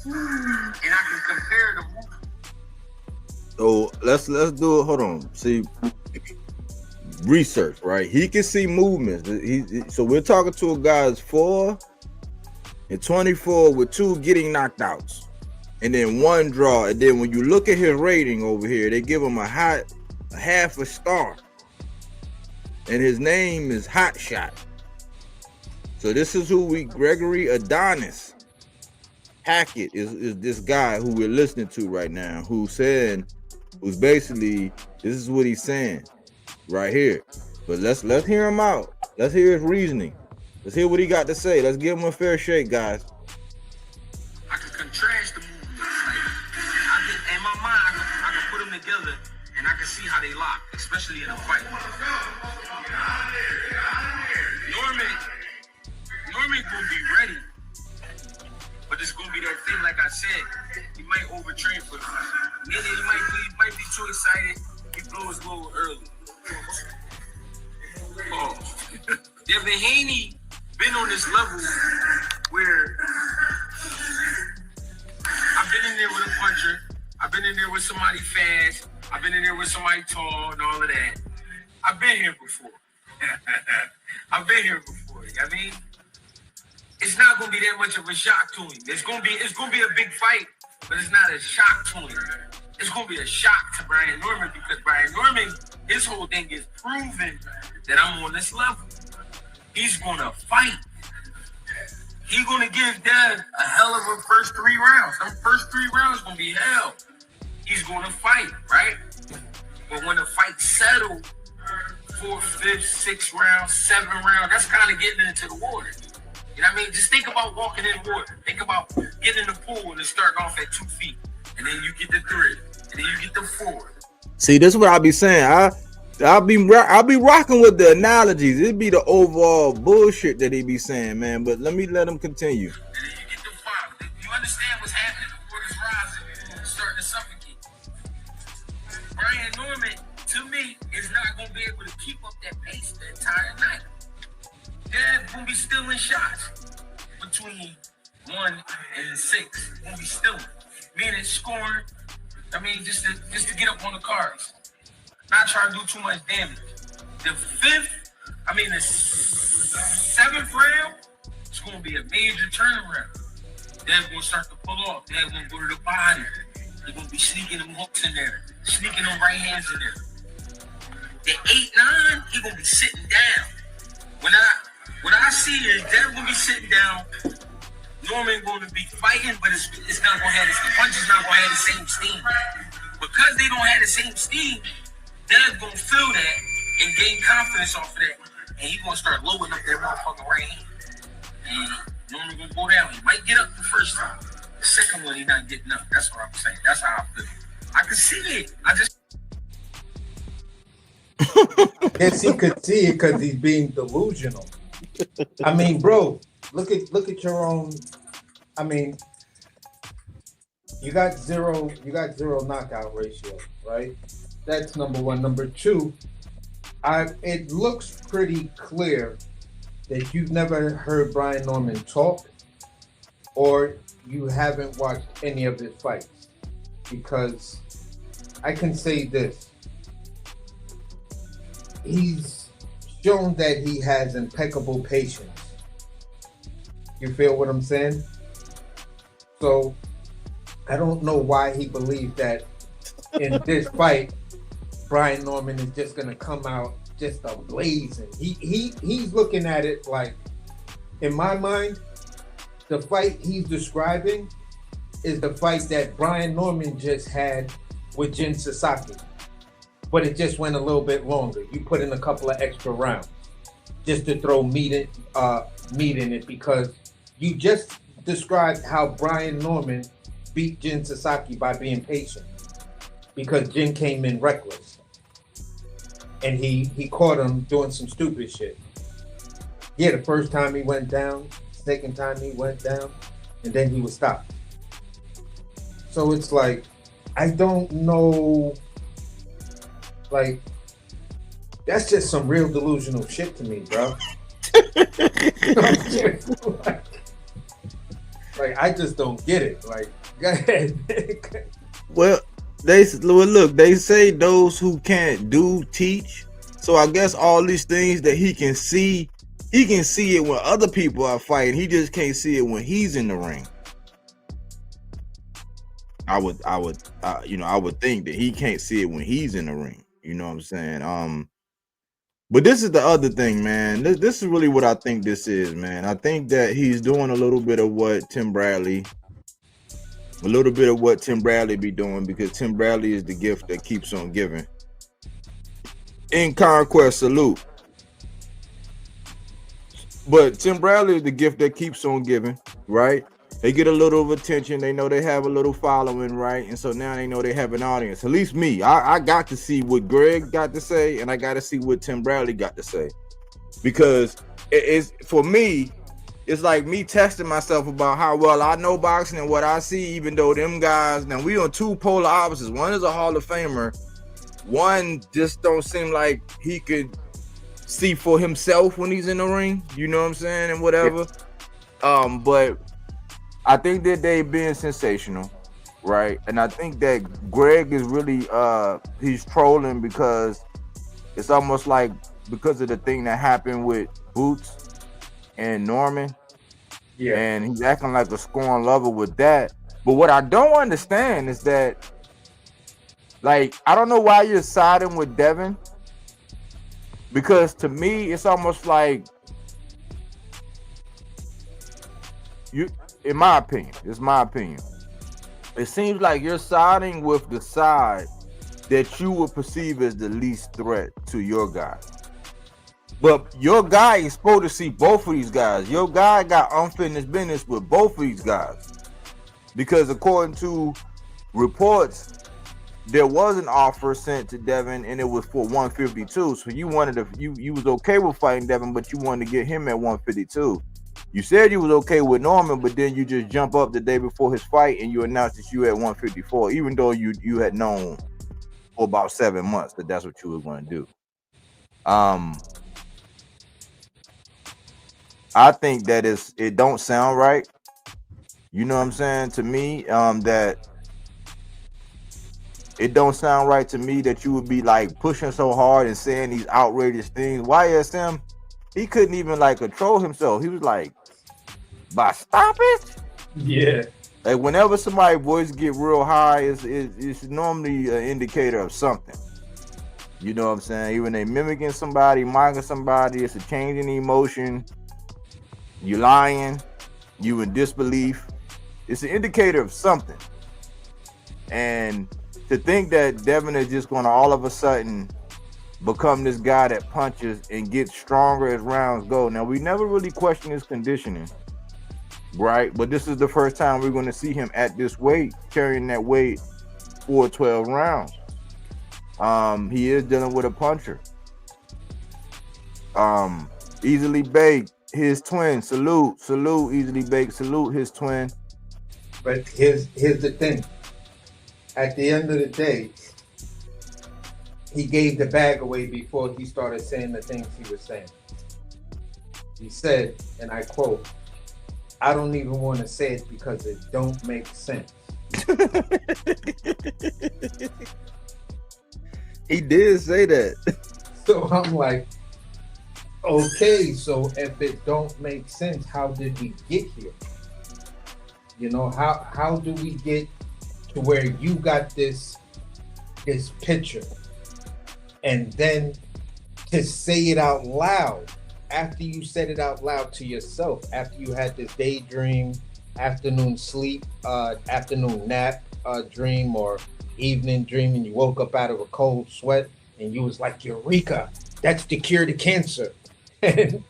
movement, and I can compare the movement. So let's do it. Hold on. See, research, right? He can see movements. So we're talking to a guy that's 4 and 24 with 2 getting knocked outs, and then 1 draw. And then when you look at his rating over here, they give him a half a star, and his name is Hot Shot. So this is who Gregory Adonis Hackett is this guy who we're listening to right now, who's basically, this is what he's saying right here. But let's hear him out. Let's hear his reasoning. Let's hear what he got to say. Let's give him a fair shake, guys. I can contrast the movements. Like, in my mind, I can put them together, and I can see how they lock, especially in a fight. Norman gonna be ready, but it's gonna be that thing. Like I said, he might overtrain for this. Meaning he might be too excited. He blows a little early. Devin Haney been on this level where I've been in there with a puncher. I've been in there with somebody fast. I've been in there with somebody tall and all of that. I've been here before. I mean, it's not gonna be that much of a shock to him. It's gonna be a big fight, but it's not a shock to him. It's gonna be a shock to Brian Norman because Brian Norman, his whole thing is proving that I'm on this level. He's gonna fight. He's gonna give Dev a hell of a first 3 rounds. Them first 3 rounds gonna be hell. He's gonna fight, right? But when the fight settles, 4th, 5th, 6th round, 7th round, that's kind of getting into the water. You know what I mean? Just think about walking in water. Think about getting in the pool and starting off at 2 feet. And then you get the 3. And then you get the 4. See, this is what I be saying. I'll be rocking with the analogies. It'd be the overall bullshit that he be saying, man. But let him continue. And then you get the 5. You understand what's happening? The water's rising. It's starting to suffocate. Brian Norman, to me, is not going to be able to keep up that pace the entire night. Dev's gonna be stealing shots between 1 and 6. Gonna be stealing, meaning scoring. I mean, just to get up on the cards, not trying to do too much damage. The 7th round, it's gonna be a major turnaround. Dev's gonna start to pull off. Dev's gonna go to the body. They're gonna be sneaking them hooks in there, sneaking them right hands in there. The 8-9, he gonna be sitting down. What I see is Devin gonna be sitting down, Norman gonna be fighting, but it's not gonna have the punches not gonna have the same steam. Because they don't have the same steam, Devin gonna feel that and gain confidence off of that. And he gonna start loading up that motherfucking right hand. And Norman gonna go down. He might get up the first time. The second one, he not getting up. That's what I'm saying. That's how I feel. I can see it. Yes, he could see it because he's being delusional. I mean, bro, look at your own. I mean, you got zero knockout ratio, right? That's number one. Number two, it looks pretty clear that you've never heard Brian Norman talk, or you haven't watched any of his fights, because I can say this. He's shown that he has impeccable patience You feel what I'm saying? So I don't know why he believed that in this fight, Brian Norman is just gonna come out just ablazing. He's looking at it like, in my mind, the fight he's describing is the fight that Brian Norman just had with Jin Sasaki, but it just went a little bit longer. You put in a couple of extra rounds just to throw meat in it, because you just described how Brian Norman beat Jin Sasaki by being patient, because Jin came in reckless and he caught him doing some stupid shit. Yeah, the first time he went down, second time he went down, and then he was stopped. So it's like, I don't know, like, that's just some real delusional shit to me, bro. Like, I just don't get it. Like, go ahead. Well, look, they say those who can't do teach. So I guess all these things that he can see it when other people are fighting. He just can't see it when he's in the ring. I would think that he can't see it when he's in the ring. You know what I'm saying? But this is the other thing, man. This is really what I think this is, man. I think that he's doing a little bit of what Tim Bradley be doing, because Tim Bradley is the gift that keeps on giving. In Conquest, salute. But Tim Bradley is the gift that keeps on giving, right? They get a little of attention. They know they have a little following, right? And so now they know they have an audience. At least me. I got to see what Greg got to say, and I got to see what Tim Bradley got to say. Because it's, for me, it's like me testing myself about how well I know boxing and what I see, even though them guys, now we on two polar opposites. One is a Hall of Famer. One just don't seem like he could see for himself when he's in the ring. You know what I'm saying? And whatever. Yeah. But I think that they being sensational, right? And I think that Greg is really he's trolling, because it's almost like because of the thing that happened with Boots and Norman. Yeah. And he's acting like a scorn lover with that. But what I don't understand is that, like, I don't know why you're siding with Devin, because to me it's almost like you, in my opinion, it's my opinion, it seems like you're siding with the side that you would perceive as the least threat to your guy. But your guy is supposed to see both of these guys. Your guy got unfinished business with both of these guys, because according to reports, there was an offer sent to Devin, and it was for 152. So you wanted to, you was okay with fighting Devin, but you wanted to get him at 152. You said you was okay with Norman, but then you just jump up the day before his fight and you announced that you at 154, even though you had known for about 7 months that that's what you were going to do. I think that it don't sound right. You know what I'm saying? To me, that it don't sound right to me that you would be like pushing so hard and saying these outrageous things. YSM, he couldn't even like control himself. He was like, "By stop it." Yeah. Like whenever somebody's voice get real high, it's normally an indicator of something. You know what I'm saying? Even they mimicking somebody, mocking somebody, it's a change in emotion. You lying, you in disbelief. It's an indicator of something. And to think that Devin is just going to all of a sudden become this guy that punches and gets stronger as rounds go. Now, we never really questioned his conditioning, right? But this is the first time we're going to see him at this weight, carrying that weight for 12 rounds. He is dealing with a puncher. Easily baked, his twin. Salute, easily baked, salute his twin. But here's the thing. At the end of the day, he gave the bag away before he started saying the things he was saying. He said, and I quote, "I don't even want to say it because it don't make sense." He did say that. So I'm like, Okay, so if it don't make sense, how did we get here? You know, how do we get to where you got this picture, and then to say it out loud after you said it out loud to yourself, after you had this daydream, afternoon sleep, afternoon nap dream, or evening dream, and you woke up out of a cold sweat and you was like, Eureka, that's the cure to cancer. And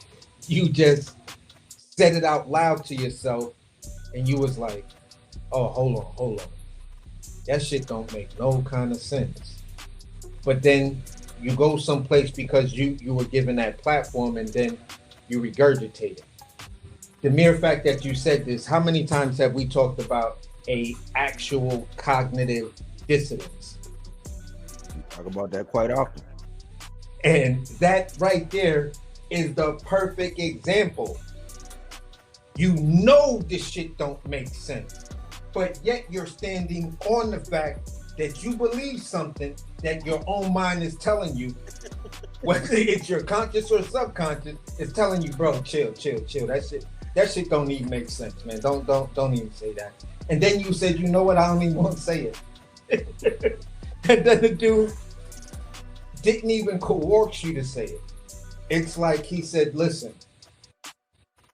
you just said it out loud to yourself, and you was like, oh, hold on. That shit don't make no kind of sense. But then you go someplace because you were given that platform, and then you regurgitate it. The mere fact that you said this, how many times have we talked about a actual cognitive dissonance? We talk about that quite often. And that right there is the perfect example. You know this shit don't make sense, but yet you're standing on the fact that you believe something that your own mind is telling you, whether it's your conscious or subconscious, is telling you, bro, chill. That shit don't even make sense, man. Don't even say that. And then you said, you know what? I don't even want to say it. And then the dude didn't even coerce you to say it. It's like he said, listen,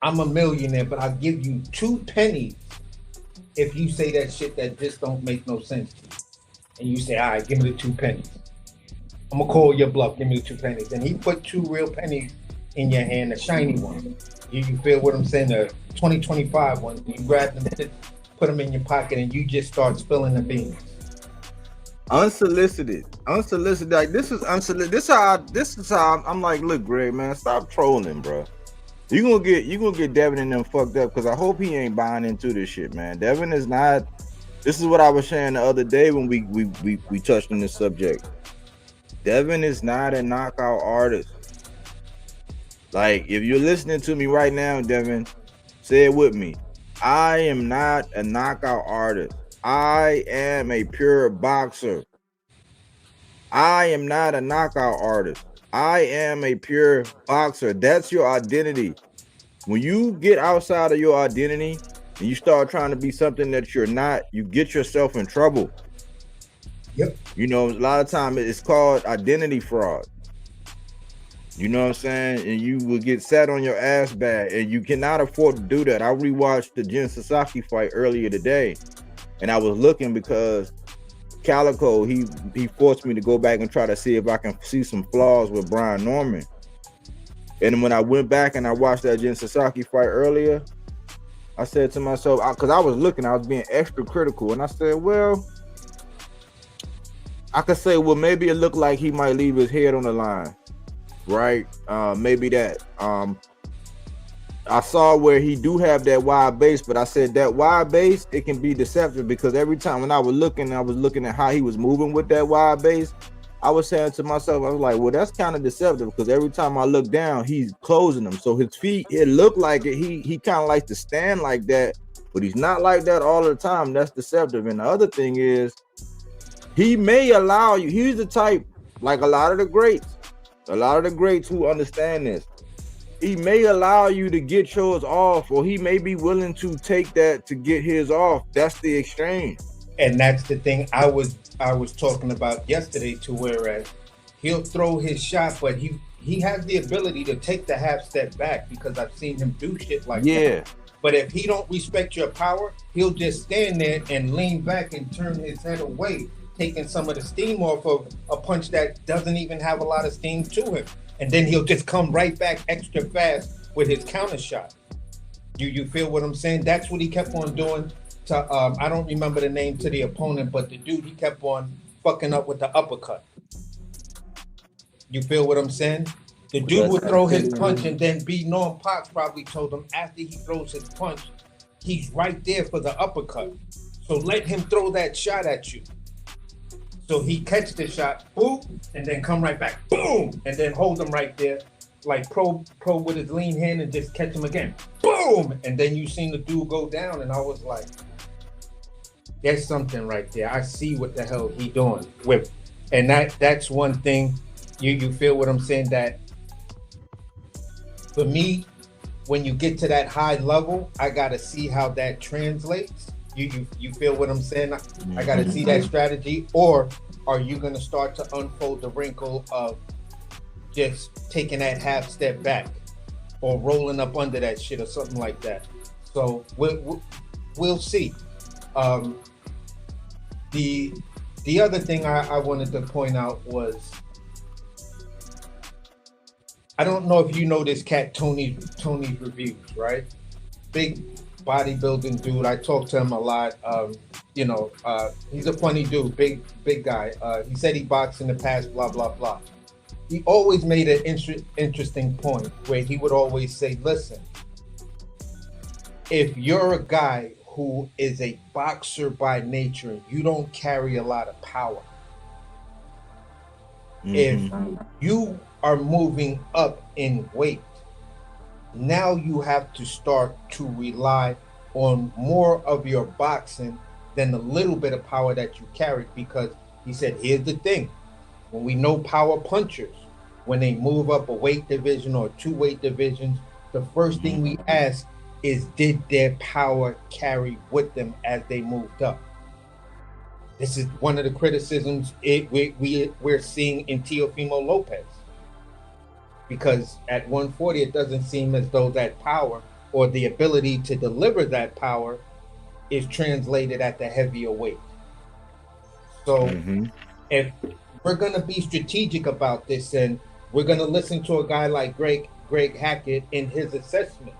I'm a millionaire, but I'll give you 2 pennies if you say that shit that just don't make no sense to you. And you say, all right, give me the 2 pennies. I'm gonna call your bluff, give me the 2 pennies. And he put 2 real pennies in your hand, a shiny one. You feel what I'm saying? The 2025 ones. You grab them, put them in your pocket, and you just start spilling the beans. Unsolicited. Like this is unsolicited. This is how I'm like, look, Greg, man, stop trolling, bro. You gonna get Devin and them fucked up, because I hope he ain't buying into this shit, man. Devin is not. This is what I was saying the other day when we touched on this subject. Devin is not a knockout artist. Like, if you're listening to me right now, Devin, say it with me. I am not a knockout artist. I am a pure boxer. I am not a knockout artist. I am a pure boxer. That's your identity. When you get outside of your identity and you start trying to be something that you're not, you get yourself in trouble. Yep. You know, a lot of time it's called identity fraud. You know what I'm saying? And you will get sat on your ass bad, and you cannot afford to do that. I rewatched the Jin Sasaki fight earlier today, and I was looking because Calico, he forced me to go back and try to see if I can see some flaws with Brian Norman. And when I went back and I watched that Jin Sasaki fight earlier, I said to myself, because I was looking, I was being extra critical, and I said, well, I could say, well, maybe it looked like he might leave his head on the line, right? Maybe that. I saw where he do have that wide base, but I said that wide base, it can be deceptive, because every time when I was looking at how he was moving with that wide base, I was saying to myself, I was like, well, that's kind of deceptive, because every time I look down, he's closing them. So his feet, it looked like it. He kind of likes to stand like that, but he's not like that all the time. That's deceptive. And the other thing is, he may allow you. He's the type, like a lot of the greats who understand this. He may allow you to get yours off, or he may be willing to take that to get his off. That's the exchange. And that's the thing I was talking about yesterday, to where he'll throw his shot, but he has the ability to take the half step back, because I've seen him do shit like that. But if he don't respect your power, he'll just stand there and lean back and turn his head away, taking some of the steam off of a punch that doesn't even have a lot of steam to him. And then he'll just come right back extra fast with his counter shot. You feel what I'm saying? That's what he kept on doing to, I don't remember the name to the opponent, but the dude, he kept on fucking up with the uppercut. You feel what I'm saying? The dude would throw his punch, and then B. Norm Potts probably told him after he throws his punch, he's right there for the uppercut. So let him throw that shot at you. So he catch the shot, boom, and then come right back, boom, and then hold him right there, like pro with his lean hand, and just catch him again, boom, and then you seen the dude go down, and I was like, there's something right there. I see what the hell he doing with, and that's one thing. You feel what I'm saying? That For me, when you get to that high level, I gotta see how that translates. You feel what I'm saying? I gotta see that strategy, or are you gonna start to unfold the wrinkle of just taking that half step back or rolling up under that shit or something like that? So we'll see. The other thing I wanted to point out was, I don't know if you know this cat Tony's Reviews, right? Big bodybuilding dude. I talk to him a lot. He's a funny dude, big guy. He said he boxed in the past, blah blah blah. He always made an interesting point where he would always say, "Listen, if you're a guy who is a boxer by nature, you don't carry a lot of power. If you are moving up in weight, now you have to start to rely on more of your boxing than the little bit of power that you carry." Because he said, here's the thing, when we know power punchers, when they move up a weight division or 2 weight divisions, the first thing we ask is, did their power carry with them as they moved up? This is one of the criticisms we're seeing in Teofimo Lopez. Because at 140, it doesn't seem as though that power or the ability to deliver that power is translated at the heavier weight. So if we're going to be strategic about this, and we're going to listen to a guy like Greg Hackett in his assessment,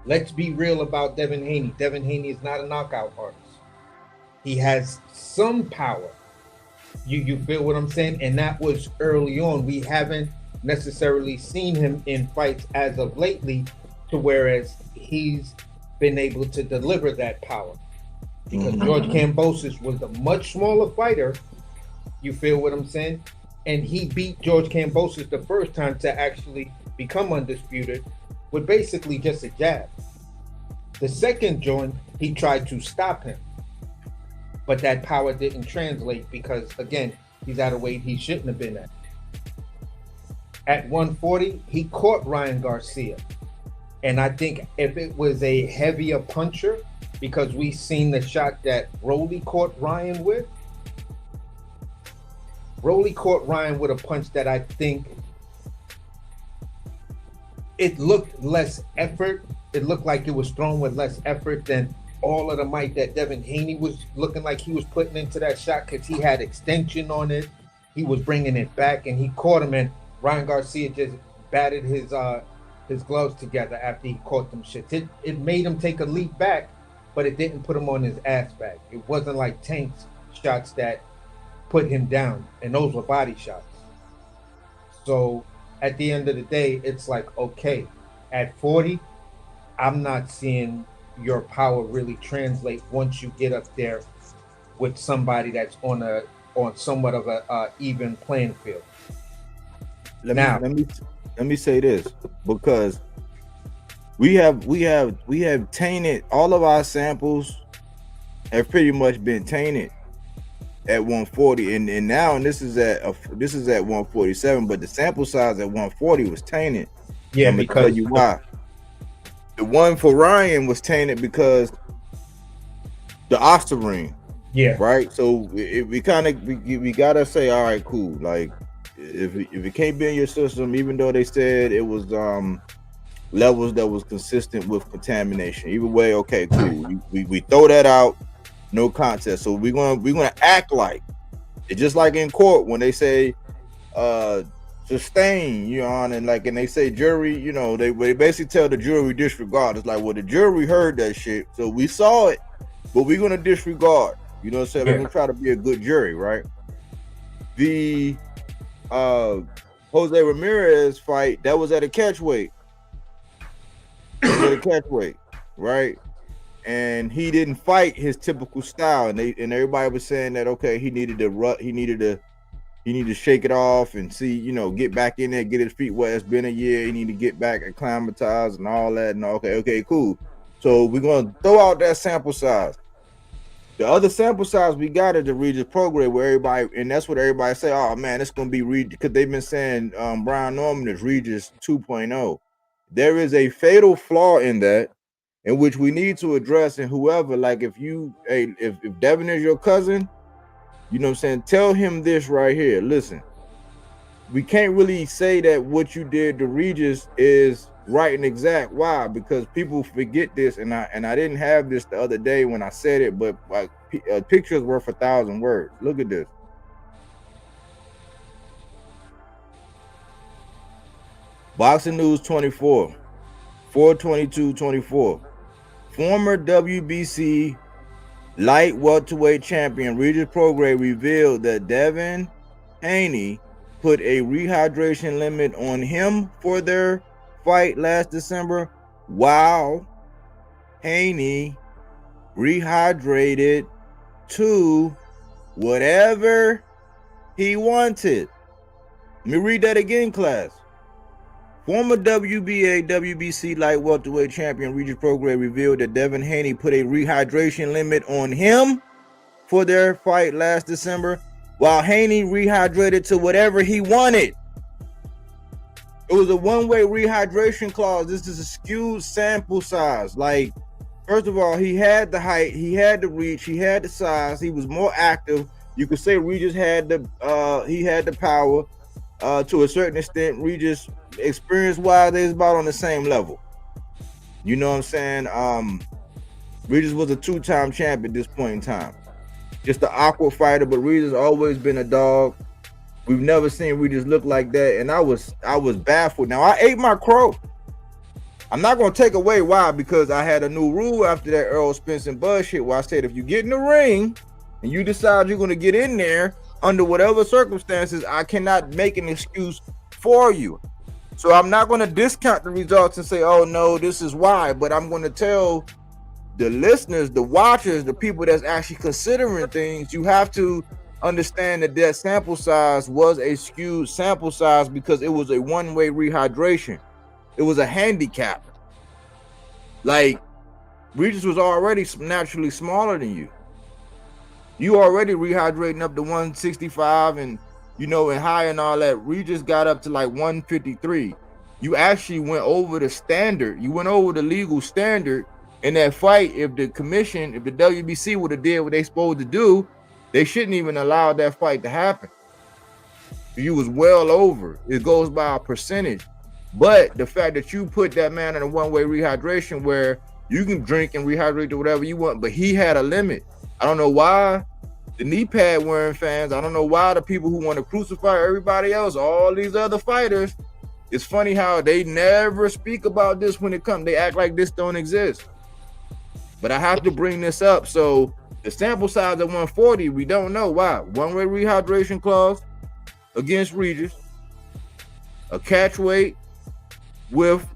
let's be real about Devin Haney. Devin Haney is not a knockout artist. He has some power. You feel what I'm saying? And that was early on. We haven't necessarily seen him in fights as of lately, to whereas he's been able to deliver that power. Because George Kambosos was a much smaller fighter. You feel what I'm saying? And he beat George Kambosos the first time to actually become undisputed with basically just a jab. The second joint, he tried to stop him, but that power didn't translate because, again, he's at a weight he shouldn't have been at. At 140, he caught Ryan Garcia. And I think if it was a heavier puncher, because we've seen the shot that Rolly caught Ryan with, Rolly caught Ryan with a punch that I think it looked less effort. It looked like it was thrown with less effort than all of the might that Devin Haney was looking like he was putting into that shot, because he had extension on it. He was bringing it back, and he caught him, and Ryan Garcia just batted his gloves together after he caught them shits. It made him take a leap back, but it didn't put him on his ass back. It wasn't like Tank's shots that put him down, and those were body shots. So at the end of the day, it's like, okay, at 40, I'm not seeing your power really translate once you get up there with somebody that's on somewhat of a even playing field. Let me say this, because we have tainted all of our samples, have pretty much been tainted at 140, and now this is at 147, but the sample size at 140 was tainted. Yeah, I'm gonna tell you why. The one for Ryan was tainted because the Osterring. Yeah. Right. So we gotta say, all right, cool. Like if it can't be in your system, even though they said it was levels that was consistent with contamination. Either way, okay, cool. We throw that out, no contest. So we're gonna act like it's just like in court when they say sustain, and they say jury, they basically tell the jury disregard. It's like, well, the jury heard that shit, so we saw it, but we're gonna disregard. You know what I'm saying? We're gonna try to be a good jury, right? The Jose Ramirez fight, that was at a catch weight. Right? And he didn't fight his typical style, and everybody was saying that okay, he needed to shake it off and see, get back in there, get his feet wet. It's been a year. He need to get back acclimatized and all that. And okay, cool. So we're gonna throw out that sample size. The other sample size we got is the Regis program, where everybody, and that's what everybody say. Oh man, it's gonna be Regis, because they've been saying Brian Norman is Regis 2.0. there is a fatal flaw in that, in which we need to address. And whoever, like, if Devin is your cousin, you know what I'm saying, tell him this right here. Listen, we can't really say that what you did to Regis is right and exact. Why? Because people forget this, and I didn't have this the other day when I said it, but like a picture is worth 1,000 words. Look at this. Boxing News 24, 4/22/24. Former WBC light welterweight champion Regis Prograis revealed that Devin Haney put a rehydration limit on him for their fight last December, while Haney rehydrated to whatever he wanted. Let me read that again, class. Former WBA, WBC light welterweight champion Regis Prograis revealed that Devin Haney put a rehydration limit on him for their fight last December, while Haney rehydrated to whatever he wanted. It was a one-way rehydration clause. This is a skewed sample size. Like, first of all, he had the height, he had the reach, he had the size, he was more active. You could say Regis had the power to a certain extent. Regis, experience-wise, they was about on the same level. You know what I'm saying? Regis was a two-time champ at this point in time. Just an awkward fighter, but Regis always been a dog. We've never seen Regis look like that, and I was baffled. Now, I ate my crow. I'm not going to take away why, because I had a new rule after that Earl Spence and Bud shit, where I said if you get in the ring and you decide you're going to get in there under whatever circumstances, I cannot make an excuse for you. So I'm not going to discount the results and say, oh no, this is why, but I'm going to tell the listeners, the watchers, the people that's actually considering things, you have to understand that that sample size was a skewed sample size because it was a one-way rehydration. It was a handicap. Like, Regis was already naturally smaller than you. You already rehydrating up to 165 and, you know, and high and all that. Regis got up to like 153. You actually went over the standard. You went over the legal standard in that fight. If the commission, if the WBC would have did what they supposed to do, they shouldn't even allow that fight to happen. You was well over. It goes by a percentage. But the fact that you put that man in a one-way rehydration where you can drink and rehydrate to whatever you want, but he had a limit. I don't know why the knee pad wearing fans, I don't know why the people who want to crucify everybody else, all these other fighters, it's funny how they never speak about this when it comes. They act like this don't exist. But I have to bring this up. So the sample size at 140, we don't know why. One-way rehydration clause against Regis, a catch weight with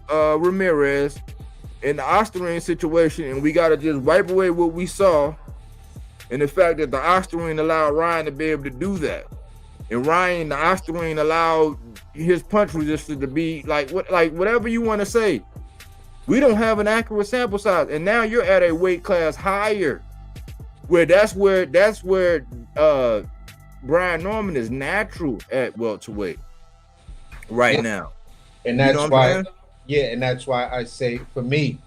Ramirez in the Osterine situation, and we got to just wipe away what we saw and the fact that the Osterine allowed Ryan to be able to do that. And Ryan, the Osterine allowed his punch resistance to be like whatever you want to say. We don't have an accurate sample size, and now you're at a weight class higher, where that's where Brian Norman is natural at welterweight right now. And that's why, yeah, and that's why I say for me,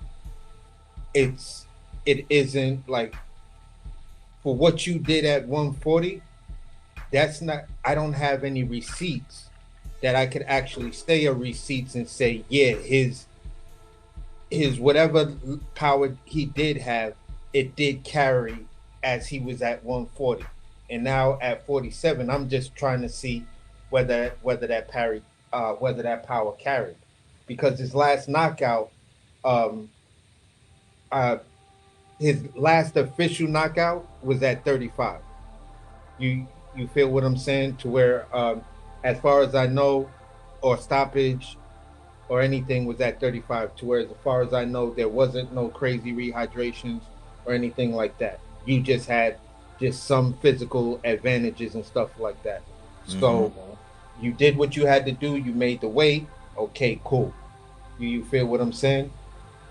it isn't like for what you did at 140. That's not. I don't have any receipts that I could actually say a receipts and say, yeah, his whatever power he did have, it did carry as he was at 140, and now at 47, I'm just trying to see whether that power carried, because his last knockout, his last official knockout was at 35. You feel what I'm saying? To where, as far as I know, or stoppage or anything was at 35. To where, as far as I know, there wasn't no crazy rehydrations or anything like that. You just had some physical advantages and stuff like that. Mm-hmm. So you did what you had to do. You made the weight. Okay, cool. You feel what I'm saying?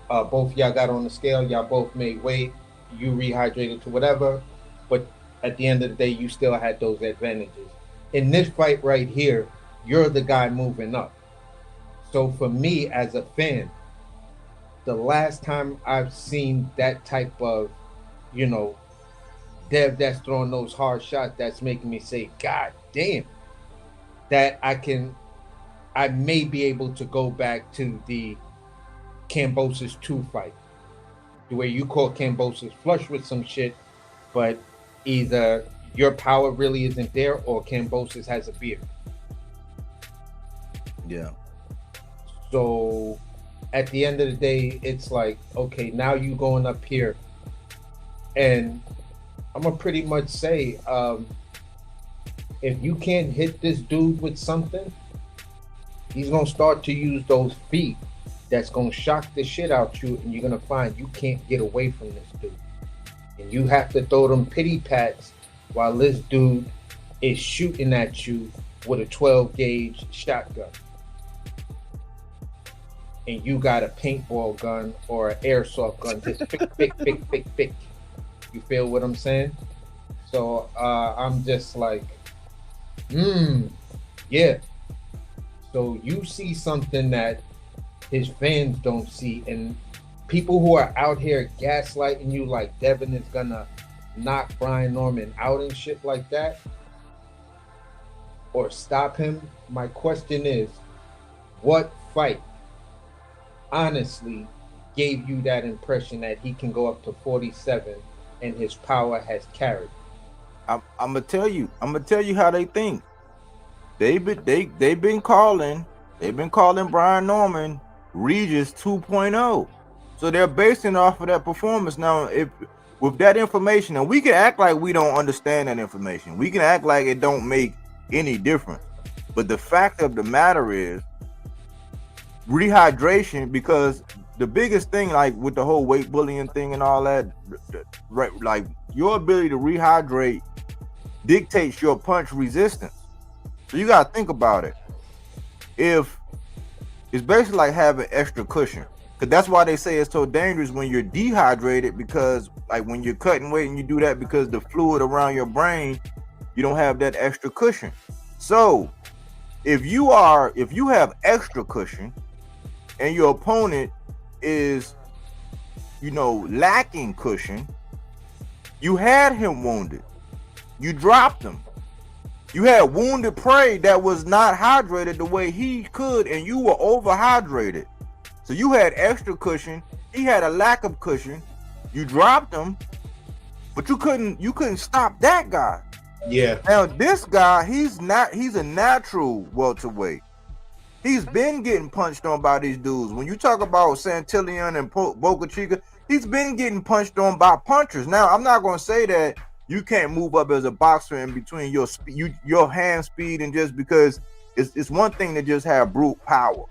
Both y'all got on the scale. Y'all both made weight. You rehydrated to whatever. But at the end of the day, you still had those advantages. In this fight right here, you're the guy moving up. So for me as a fan, the last time I've seen that type of, you know, Dev that's throwing those hard shots, that's making me say, God damn, that I may be able to go back to the Cambosis 2 fight. The way you call Cambosis flush with some shit, but either your power really isn't there or Cambosis has a beard. Yeah. So at the end of the day, it's like, okay, now you going up here, and I'm gonna pretty much say, if you can't hit this dude with something, he's gonna start to use those feet that's gonna shock the shit out you, and you're gonna find you can't get away from this dude. And you have to throw them pity pats while this dude is shooting at you with a 12 gauge shotgun. And you got a paintball gun or an airsoft gun, just pick. You feel what I'm saying? So I'm just like, yeah. So you see something that his fans don't see, and people who are out here gaslighting you like Devin is gonna knock Brian Norman out and shit like that, or stop him. My question is, what fight honestly gave you that impression that he can go up to 47 and his power has carried? I'm gonna tell you how they think. They've been calling Brian Norman Regis 2.0. So they're basing it off of that performance. Now, if with that information, and we can act like we don't understand that information, we can act like it don't make any difference. But the fact of the matter is, rehydration, because the biggest thing, like with the whole weight bullying thing and all that, right, like your ability to rehydrate dictates your punch resistance. So you gotta think about it. If it's basically like having extra cushion, because that's why they say it's so dangerous when you're dehydrated, because like when you're cutting weight and you do that, because the fluid around your brain, you don't have that extra cushion. So if you have extra cushion and your opponent is, lacking cushion, you had him wounded, you dropped him, you had wounded prey that was not hydrated the way he could, and you were overhydrated. So you had extra cushion, he had a lack of cushion, you dropped him, but you couldn't stop that guy. Yeah. Now this guy, he's a natural welterweight. He's been getting punched on by these dudes. When you talk about Santillan and Boca Chica, he's been getting punched on by punchers. Now, I'm not going to say that you can't move up as a boxer in between your hand speed, and just because it's one thing to just have brute power,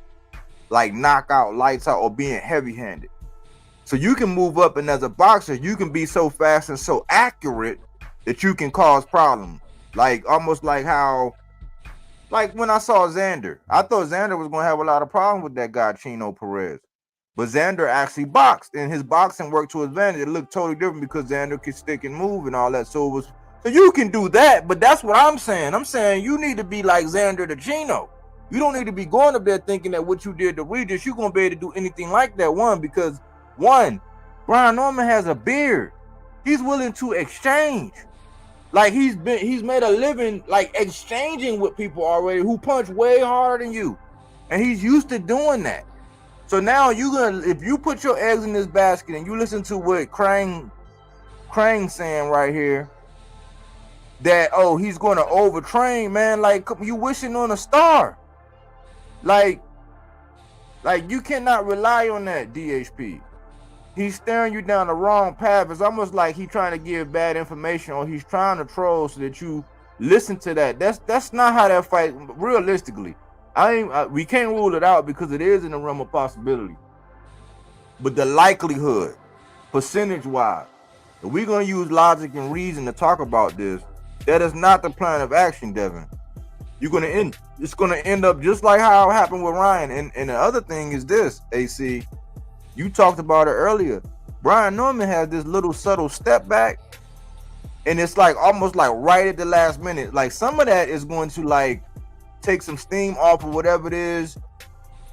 like knockout, lights out, or being heavy-handed. So you can move up, and as a boxer, you can be so fast and so accurate that you can cause problems. Like almost like how, like when I saw Xander, I thought Xander was going to have a lot of problems with that guy, Chino Perez. But Xander actually boxed, and his boxing worked to his advantage. It looked totally different because Xander could stick and move and all that. So you can do that, but that's what I'm saying. I'm saying you need to be like Xander to Chino. You don't need to be going up there thinking that what you did to Regis, you're going to be able to do anything like that. Because Brian Norman has a beard. He's willing to exchange. Like he's made a living like exchanging with people already who punch way harder than you, and he's used to doing that. So now if you put your eggs in this basket and you listen to what Krang saying right here, that he's going to overtrain, man, like you wishing on a star. Like you cannot rely on that, DHP. He's staring you down the wrong path. It's almost like he's trying to give bad information, or he's trying to troll so that you listen to that. That's not how that fight realistically. We can't rule it out because it is in the realm of possibility. But the likelihood, percentage-wise, if we're gonna use logic and reason to talk about this, that is not the plan of action, Devin. It's gonna end up just like how it happened with Ryan. And the other thing is this, AC. You talked about it earlier. Brian Norman has this little subtle step back, and it's like almost like right at the last minute. Like some of that is going to like take some steam off of whatever it is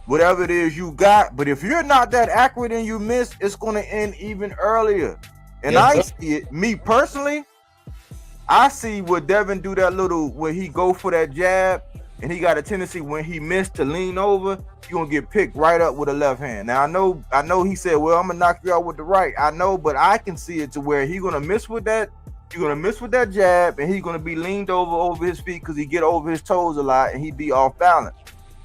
whatever it is you got. But if you're not that accurate and you miss, it's going to end even earlier. And Yes, I sir. see it, me personally, I see what Devin do that little, where he go for that jab, and he got a tendency when he missed to lean over, he gonna get picked right up with a left hand. Now I know he said, well, I'm gonna knock you out with the right. I know, but I can see it to where he gonna miss with that. You're gonna miss with that jab, and he's gonna be leaned over his feet because he get over his toes a lot, and he be off balance.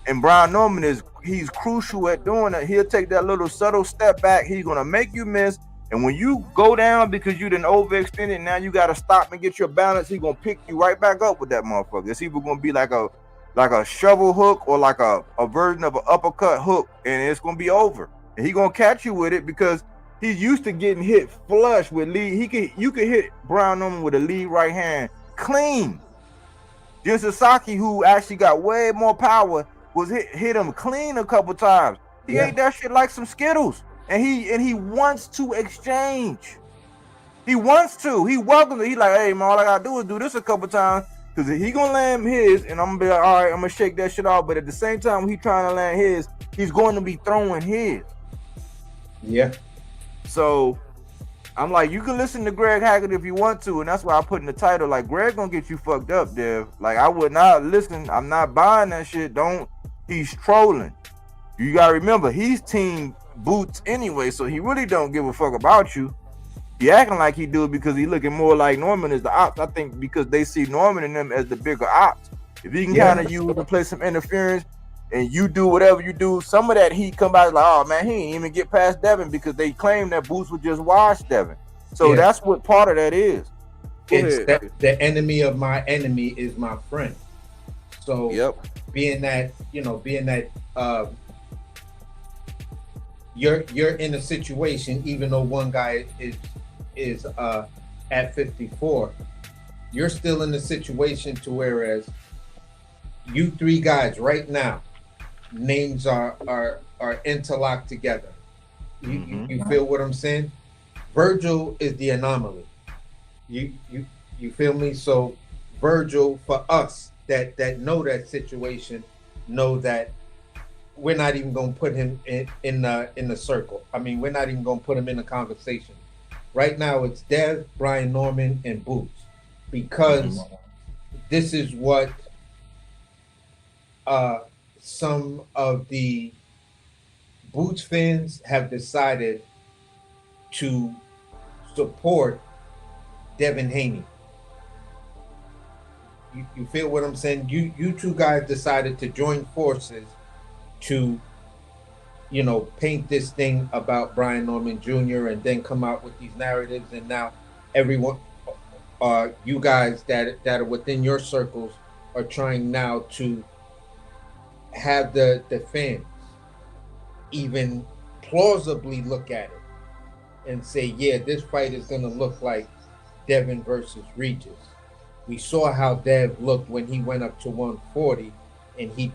And Brian Norman he's crucial at doing it. He'll take that little subtle step back. He's gonna make you miss. And when you go down because you didn't overextend it, now you gotta stop and get your balance. He's gonna pick you right back up with that motherfucker. It's either gonna be like a shovel hook or like a version of an uppercut hook, and it's gonna be over. And he gonna catch you with it because he's used to getting hit flush with lead. You could hit Brian Norman with a lead right hand clean. Jin Sasaki, who actually got way more power, was hit him clean a couple times. He ate that shit like some Skittles. And he wants to exchange. He wants to. He welcomes it. He like, hey man, all I gotta do is do this a couple times. Cause he gonna land his, and I'm gonna be like, all right, I'm gonna shake that shit off. But at the same time, when he trying to land his, he's going to be throwing his. Yeah. So I'm like, you can listen to Greg Hackett if you want to, and that's why I put in the title, like, Greg gonna get you fucked up, Dev. Like, I would not listen. I'm not buying that shit. He's trolling. You gotta remember, he's team Boots anyway, so he really don't give a fuck about you. He acting like he do because he looking more like Norman as the ops. I think because they see Norman and them as the bigger ops. If he can kind of use and play some interference, and you do whatever you do, some of that heat come out like, oh man, he ain't even get past Devin because they claim that Boots would just wash Devin. So that's what part of that is. It's that the enemy of my enemy is my friend. So being that you're in a situation, even though one guy is at 54, you're still in a situation to whereas you three guys right now, names are interlocked together. You feel what I'm saying? Virgil is the anomaly. You feel me? So Virgil, for us that know that situation, know that we're not even gonna put him in the circle. I mean, we're not even gonna put him in the conversation. Right now, it's Dev, Brian Norman, and Boots, because this is what some of the Boots fans have decided to support Devin Haney. You feel what I'm saying? You two guys decided to join forces to, paint this thing about Brian Norman Jr. and then come out with these narratives, and now everyone, you guys that are within your circles are trying now to have the fans even plausibly look at it and say, yeah, this fight is going to look like Devin versus Regis. We saw how Dev looked when he went up to 140, and he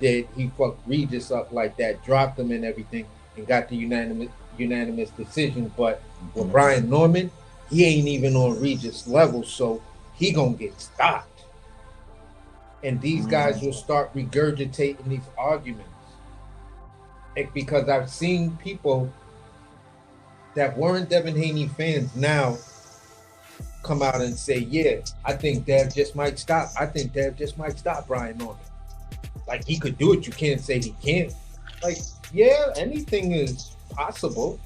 fucked Regis up like that, dropped him and everything, and got the unanimous decision. But with Brian Norman, he ain't even on Regis level, so he gonna get stopped. And these guys will start regurgitating these arguments. Because I've seen people that weren't Devin Haney fans now come out and say, yeah, I think Dev just might stop. I think Dev just might stop Brian Norman. Like, he could do it. You can't say he can't. Like, yeah, anything is possible.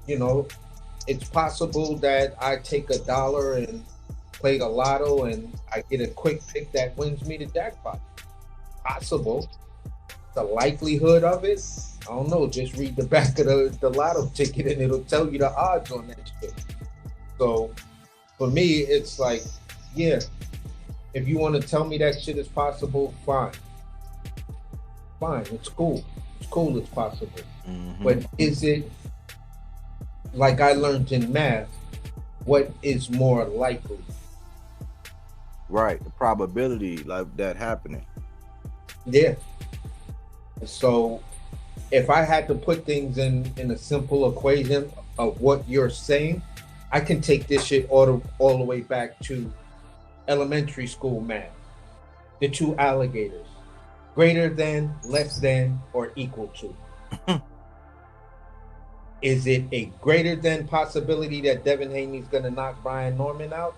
It's possible that I take $1 and play the lotto and I get a quick pick that wins me the jackpot. Possible. The likelihood of it, I don't know. Just read the back of the lotto ticket and it'll tell you the odds on that shit. So for me, it's like, yeah, if you want to tell me that shit is possible, fine. It's cool. It's cool, it's possible. But is it, like I learned in math, what is more likely? Right, the probability like that happening. Yeah. So if I had to put things in a simple equation of what you're saying, I can take this shit all the way back to elementary school math. The two alligators. Greater than, less than, or equal to? Is it a greater than possibility that Devin Haney's going to knock Brian Norman out?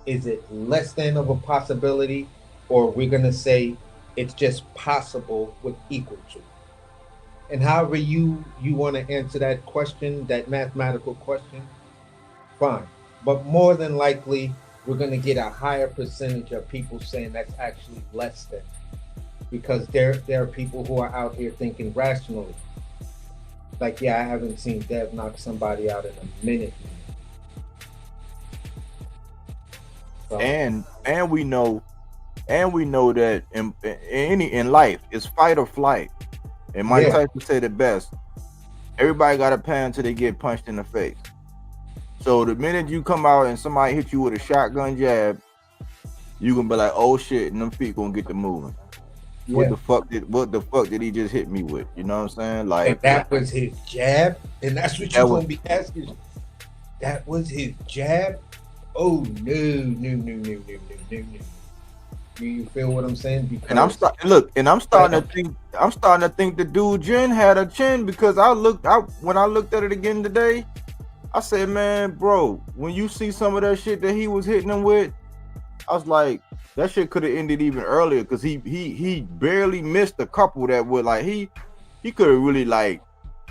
Is it less than of a possibility, or we're going to say it's just possible with equal to? And however you want to answer that question, that mathematical question, fine. But more than likely, we're going to get a higher percentage of people saying that's actually less than, because there are people who are out here thinking rationally. Like, yeah, I haven't seen Dev knock somebody out in a minute. So, And we know that in life it's fight or flight. And Mike Tyson said it best. Everybody got a pan until they get punched in the face. So the minute you come out and somebody hit you with a shotgun jab, you gonna be like, oh shit, and them feet gonna get to moving. What the fuck did he just hit me with? You know what I'm saying? Like, and that was his jab, and that's what you're gonna be asking. That was his jab. Oh no. Do you feel what I'm saying? Because, and I'm starting to think the dude Jen had a chin, because when I looked at it again today, I said, man, bro, when you see some of that shit that he was hitting him with, I was like, that shit could have ended even earlier, because he barely missed a couple that would, like, he could have really, like,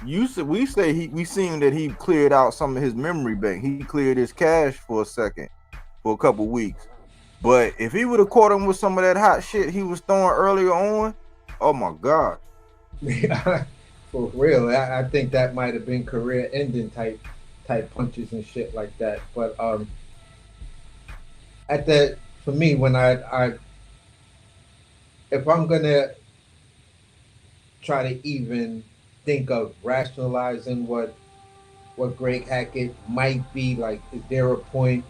we seen that he cleared out some of his memory bank. He cleared his cache for a second, for a couple weeks. But if he would have caught him with some of that hot shit he was throwing earlier on, oh my God. For real, I think that might have been career-ending type punches and shit like that. But for me, when if I'm gonna try to even think of rationalizing what Greg Hackett might be like, is there a point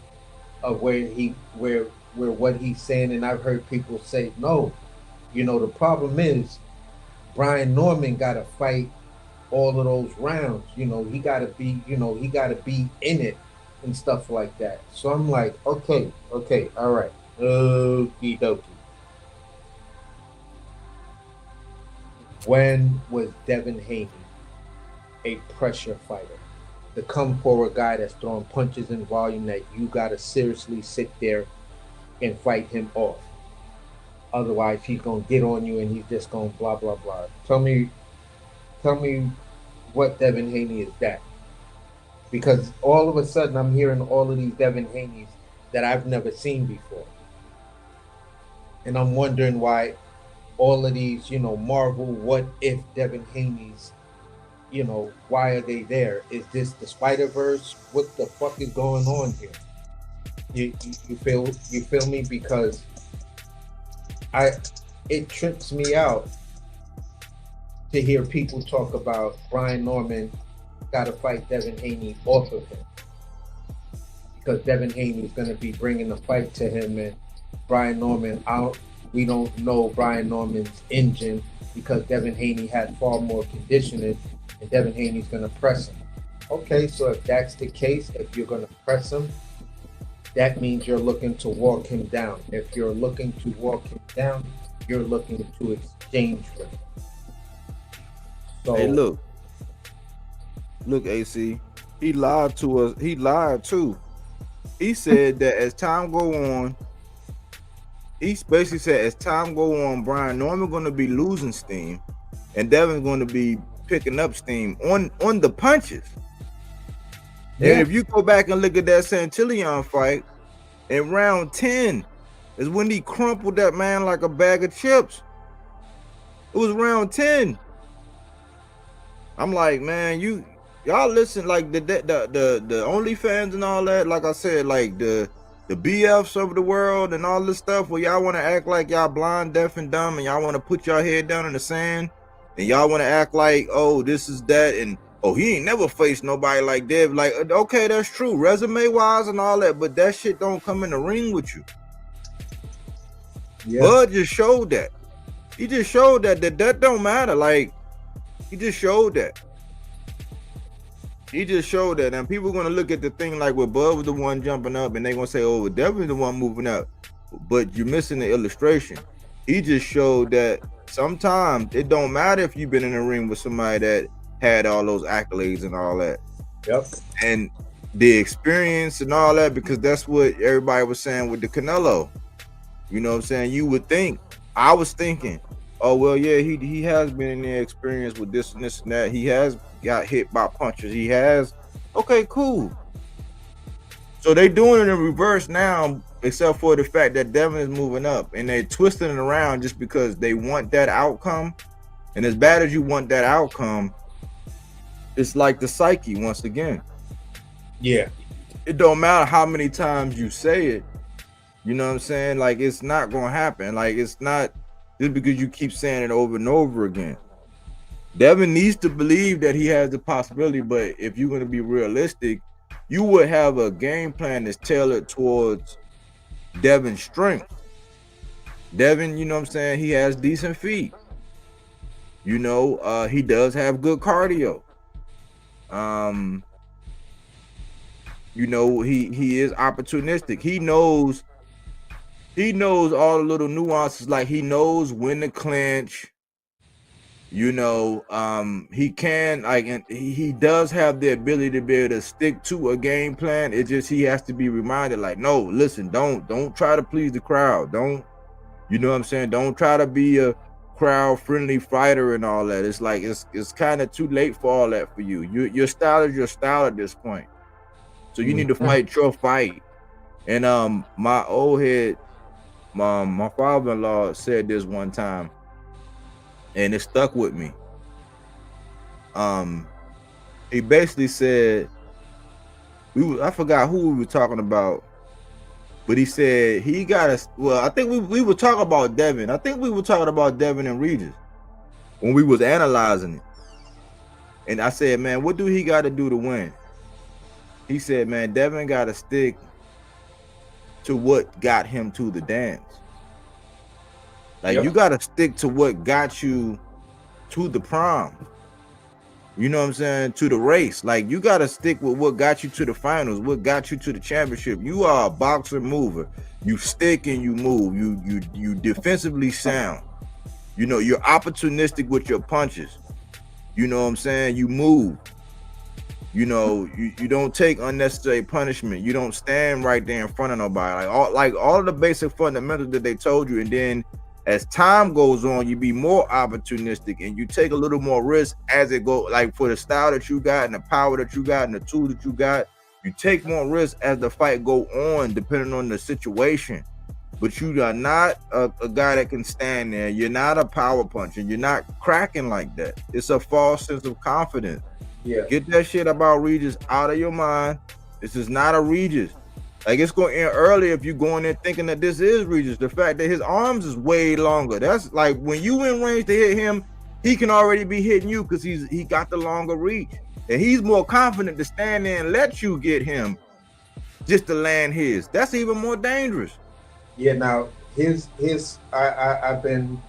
of where what he's saying? And I've heard people say, no, the problem is Brian Norman got to fight all of those rounds. He got to be in it and stuff like that. So I'm like, okay, all right, okie dokie. When was Devin Haney a pressure fighter? The come forward guy that's throwing punches in volume that you got to seriously sit there and fight him off. Otherwise, he's going to get on you and he's just going to blah, blah, blah. Tell me what Devin Haney is that. Because all of a sudden, I'm hearing all of these Devin Haneys that I've never seen before. And I'm wondering why all of these, Marvel, what if Devin Haney's, why are they there? Is this the Spider-Verse? What the fuck is going on here? You feel me? Because it trips me out to hear people talk about Brian Norman got to fight Devin Haney off of him, because Devin Haney is going to be bringing the fight to him, and Brian Norman out. We don't know Brian Norman's engine, because Devin Haney had far more conditioning, and Devin Haney's going to press him. Okay, so if that's the case, if you're going to press him, that means you're looking to walk him down. If you're looking to walk him down, you're looking to exchange with him. So, hey, look, AC, he lied to us. He lied too. He said that as time go on, he basically said as time go on, Brian Norman going to be losing steam, and Devin's going to be picking up steam on the punches. Yeah. And if you go back and look at that Santillan fight, in round 10 is when he crumpled that man like a bag of chips. It was round 10. I'm like, man, y'all listen, like the OnlyFans and all that. Like I said, like the BFs of the world and all this stuff, where y'all want to act like y'all blind, deaf, and dumb, and y'all want to put y'all head down in the sand, and y'all want to act like, oh, this is that, and oh, he ain't never faced nobody like Dev. Like, okay, that's true, resume wise and all that, but that shit don't come in the ring with you. Yeah. Bud just showed that. He just showed that don't matter. Like, he just showed that. He just showed that. And people are going to look at the thing like, well, Bud was the one jumping up, and they're going to say, oh, well, Devin the one moving up. But you're missing the illustration. he just showed that sometimes it don't matter if you've been in a ring with somebody that had all those accolades and all that. Yep. And the experience and all that, because that's what everybody was saying with the Canelo. You know what I'm saying? You would think, I was thinking, oh well, yeah, he has been in there experience with this and this and that. He has got hit by punches. He has, okay, cool. So they doing it in reverse now, except for the fact that Devin is moving up and they're twisting it around just because they want that outcome. And as bad as you want that outcome, it's like the psyche once again. Yeah. It don't matter how many times you say it. You know what I'm saying? Like, it's not gonna happen. Like, it's not just because you keep saying it over and over again. Devin needs to believe that he has the possibility, but if you're gonna be realistic, you would have a game plan that's tailored towards Devin's strength. Devin, you know what I'm saying? He has decent feet. You know, he does have good cardio. You know, he is opportunistic. He knows all the little nuances. Like, he knows when to clinch. You know, he can, like, and he does have the ability to be able to stick to a game plan. It just, he has to be reminded, like, no, listen, don't try to please the crowd. Don't, you know what I'm saying? Don't try to be a crowd friendly fighter and all that. It's like, it's kind of too late for all that for you. Your style is your style at this point. So you need to fight your fight. And my old head, my father-in-law said this one time, and it stuck with me. He basically said, I forgot who we were talking about, but he said he got us. Well, I think we were talking about Devin. I think we were talking about Devin and Regis when we was analyzing it. And I said, man, what do he got to do to win? He said, man, Devin got to stick to what got him to the dance. Like, you got to stick to what got you to the prom. You know what I'm saying? To the race. Like, you got to stick with what got you to the finals, what got you to the championship. You are a boxer mover. You stick and you move. You defensively sound. You know, you're opportunistic with your punches. You know what I'm saying? You move. You know, you don't take unnecessary punishment. You don't stand right there in front of nobody. Like all of the basic fundamentals that they told you. And then as time goes on, you be more opportunistic and you take a little more risk as it goes. Like, for the style that you got and the power that you got and the tools that you got, you take more risk as the fight go on, depending on the situation. But you are not a guy that can stand there. You're not a power puncher. You're not cracking like that. It's a false sense of confidence. Yeah. Get that shit about Regis out of your mind. This is not a Regis. Like, it's going to end early if you go in there thinking that this is Regis. The fact that his arms is way longer. That's like, when you in range to hit him, he can already be hitting you because he got the longer reach. And he's more confident to stand there and let you get him just to land his. That's even more dangerous. Yeah, now I've been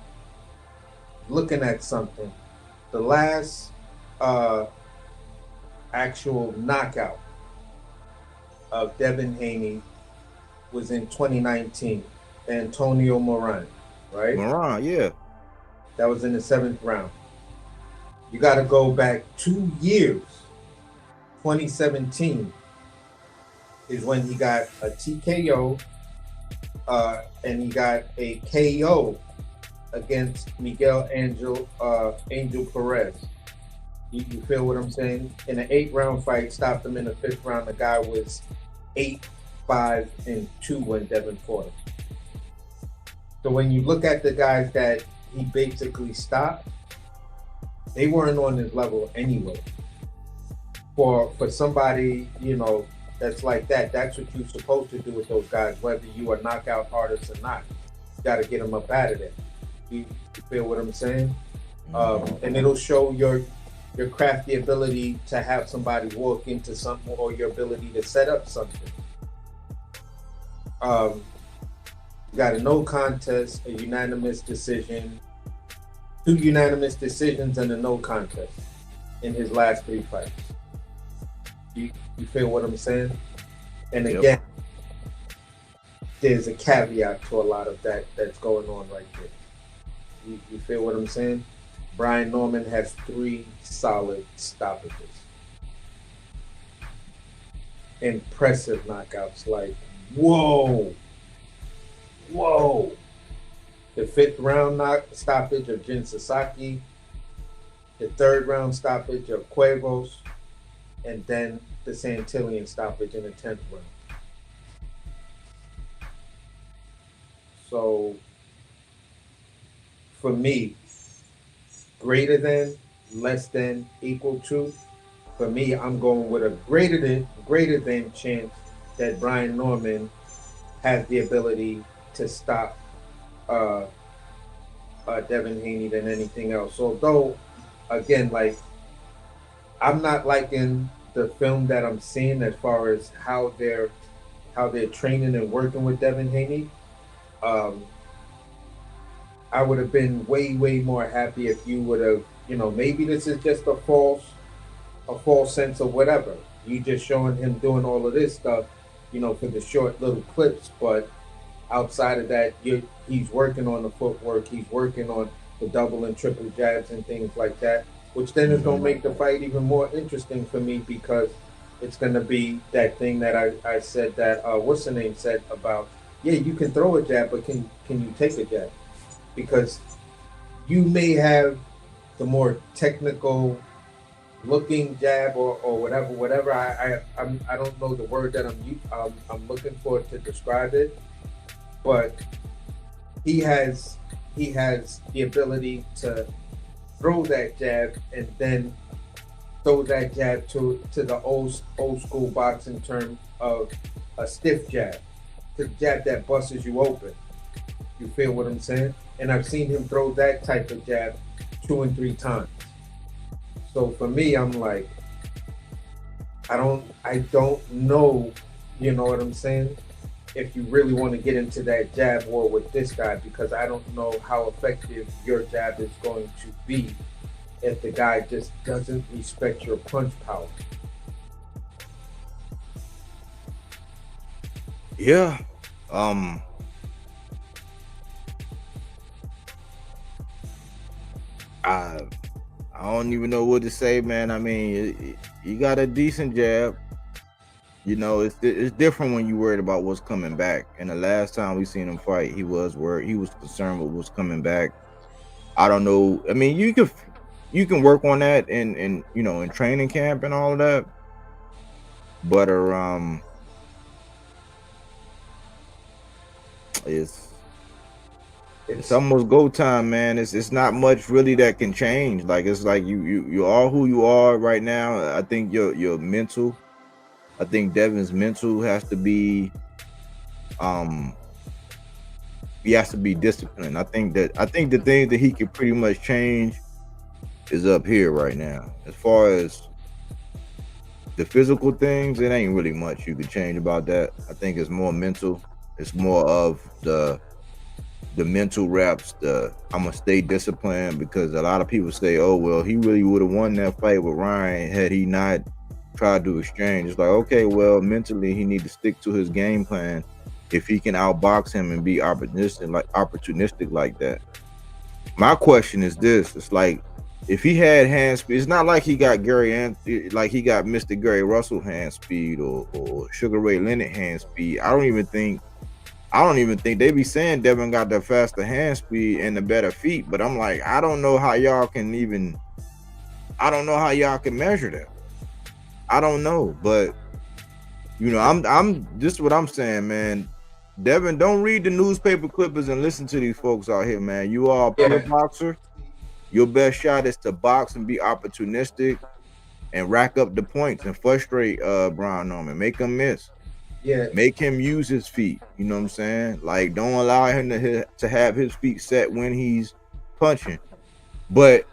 looking at something. The last actual knockout of Devin Haney was in 2019, Antonio Moran, right? Moran, yeah. That was in the 7th round. You got to go back 2 years. 2017 is when he got a TKO and he got a KO against Miguel Angel Perez. You feel what I'm saying? In an 8-round fight, stopped him in the 5th round. The guy was 8-5-2 when Devin fought him. So when you look at the guys that he basically stopped, they weren't on his level anyway. For somebody, you know, that's like that, that's what you're supposed to do with those guys, whether you are knockout artists or not. You got to get them up out of there. You feel what I'm saying? And it'll show your crafty ability to have somebody walk into something, or your ability to set up something. You got a no contest, a unanimous decision, 2 unanimous decisions, and a no contest in his last 3 fights. You feel what I'm saying? And again, there's a caveat to a lot of that that's going on right there. You feel what I'm saying? Brian Norman has 3 solid stoppages. Impressive knockouts. Like, whoa. Whoa. The 5th round stoppage of Jin Sasaki, the 3rd round stoppage of Cuevas, and then the Santillan stoppage in the 10th round. So, for me, greater than, less than, equal to. For me, I'm going with a greater than chance that Brian Norman has the ability to stop Devin Haney than anything else. Although, again, like, I'm not liking the film that I'm seeing as far as how they're training and working with Devin Haney. I would have been way more happy if you would have, maybe this is just a false sense of whatever. You just showing him doing all of this stuff, for the short little clips, but outside of that, he's working on the footwork, he's working on the double and triple jabs and things like that, which then is going to make the fight even more interesting for me, because it's going to be that thing that I said that, what's the name said about, yeah, you can throw a jab, but can you take a jab? Because you may have the more technical looking jab or whatever. I don't know the word that I'm looking for to describe it, but he has the ability to throw that jab and then throw that jab to the old school boxing term of a stiff jab, the jab that busts you open. You feel what I'm saying? And I've seen him throw that type of jab 2 and 3 times. So for me, I'm like, I don't know, you know what I'm saying? If you really want to get into that jab war with this guy, because I don't know how effective your jab is going to be if the guy just doesn't respect your punch power. Yeah. I don't even know what to say, man. I mean, you got a decent jab. It's different when you're worried about what's coming back. And the last time we seen him fight, he was worried. He was concerned with what's coming back. I don't know. I mean, you can work on that in training camp and all of that. But it's almost go time, man. It's not much really that can change. Like, it's like you are who you are right now. I think your mental. I think Devin's mental has to be he has to be disciplined. I think the thing that he can pretty much change is up here right now. As far as the physical things, it ain't really much you can change about that. I think it's more mental. It's more of the mental reps. I'm gonna stay disciplined, because a lot of people say, oh well, he really would have won that fight with Ryan had he not tried to exchange. It's like, okay, well, mentally he need to stick to his game plan if he can outbox him and be opportunistic like that. My question is this: it's like, if he had hand speed, it's not like he got Mr. Gary Russell hand speed or Sugar Ray Leonard hand speed. I don't even think they be saying Devin got the faster hand speed and the better feet, but I'm like, I don't know how y'all can measure that. I don't know, but I'm this is what I'm saying, man. Devin, don't read the newspaper clippers and listen to these folks out here, man. You are a pro boxer. Your best shot is to box and be opportunistic and rack up the points and frustrate Brian Norman. Make him miss. Yeah. Make him use his feet. You know what I'm saying? Like, don't allow him to have his feet set when he's punching. But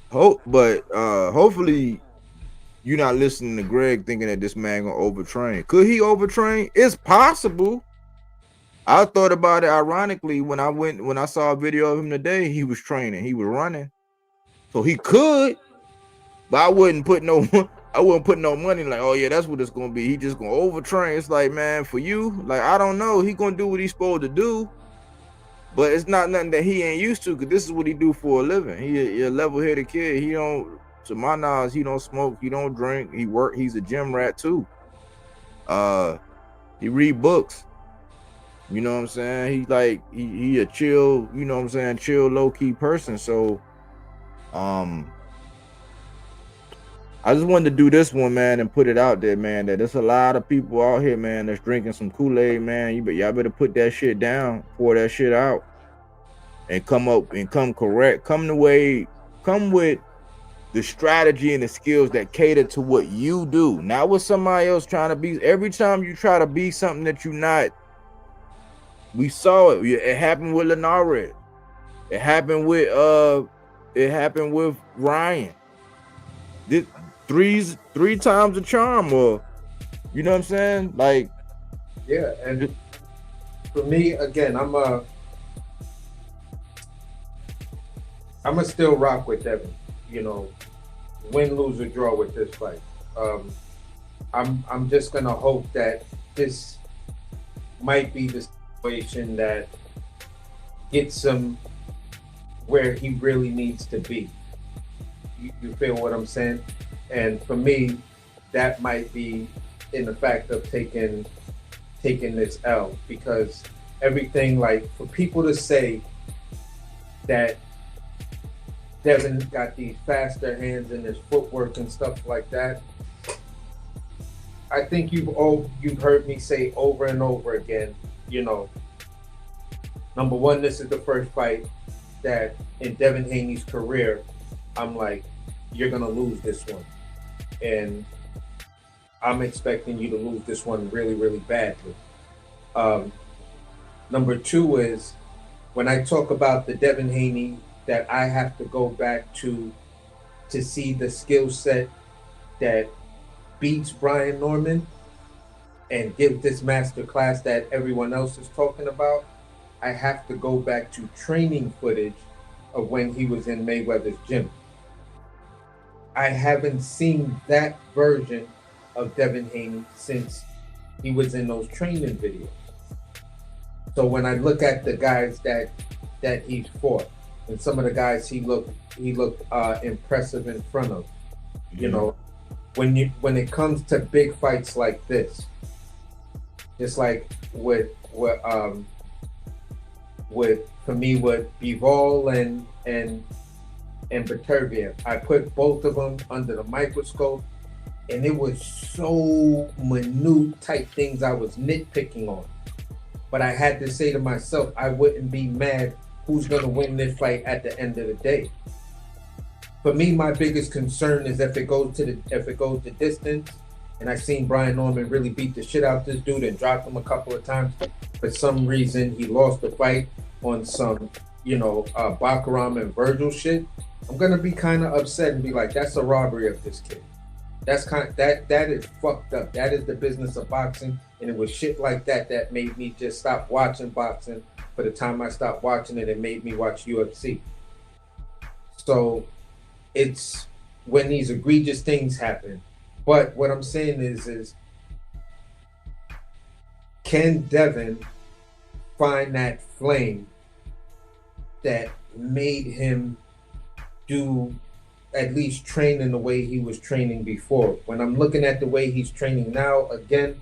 hopefully you're not listening to Greg thinking that this man gonna overtrain. Could he overtrain? It's possible. I thought about it ironically when I saw a video of him today. He was training, he was running, so he could, but I wouldn't put no money like, oh yeah, that's what it's gonna be. He just gonna overtrain. It's like, man, for you, like, I don't know. He gonna do what he's supposed to do, But it's not nothing that he ain't used to, because this is what he do for a living. He a level-headed kid. He don't, to my knowledge, he don't smoke, he don't drink, he's a gym rat too. He read books. You know what I'm saying? He like he a chill, you know what I'm saying, chill, low-key person. So I just wanted to do this one, man, and put it out there, man, that there's a lot of people out here, man, that's drinking some Kool-Aid, man. Y'all better put that shit down, pour that shit out, and come up and come correct. Come with the strategy and the skills that cater to what you do, not what somebody else trying to be. Every time you try to be something that you're not, we saw it. It happened with Lenare. It happened with Ryan. Three times the charm, or you know what I'm saying? Like, yeah. And for me, again, I'm a still rock with Devin. You know, win, lose, or draw with this fight. I'm just gonna hope that this might be the situation that gets him where he really needs to be. You feel what I'm saying? And for me, that might be in the fact of taking this L, because everything, like, for people to say that Devin got these faster hands and his footwork and stuff like that, I think you've heard me say over and over again, you know, number one, this is the first fight that in Devin Haney's career, I'm like, you're gonna lose this one. And I'm expecting you to lose this one really, really badly. Number two is, when I talk about the Devin Haney that I have to go back to see the skill set that beats Brian Norman and give this master class that everyone else is talking about, I have to go back to training footage of when he was in Mayweather's gym. I haven't seen that version of Devin Haney since he was in those training videos. So when I look at the guys that he's fought, and some of the guys he looked impressive in front of, you know, when it comes to big fights like this, just like with for me with Bivol and Beterbiev, I put both of them under the microscope, and it was so minute type things I was nitpicking on. But I had to say to myself, I wouldn't be mad who's gonna win this fight at the end of the day. For me, my biggest concern is if it goes to distance, and I've seen Brian Norman really beat the shit out of this dude and dropped him a couple of times. For some reason, he lost the fight on some, you know, Bakaram and Virgil shit. I'm gonna be kind of upset and be like, that's a robbery of this kid. That is fucked up. That is the business of boxing, and it was shit like that made me just stop watching boxing. For the time I stopped watching it, it made me watch UFC. So it's when these egregious things happen. But what I'm saying is can Devin find that flame that made him do at least train in the way he was training before? When I'm looking at the way he's training now, again,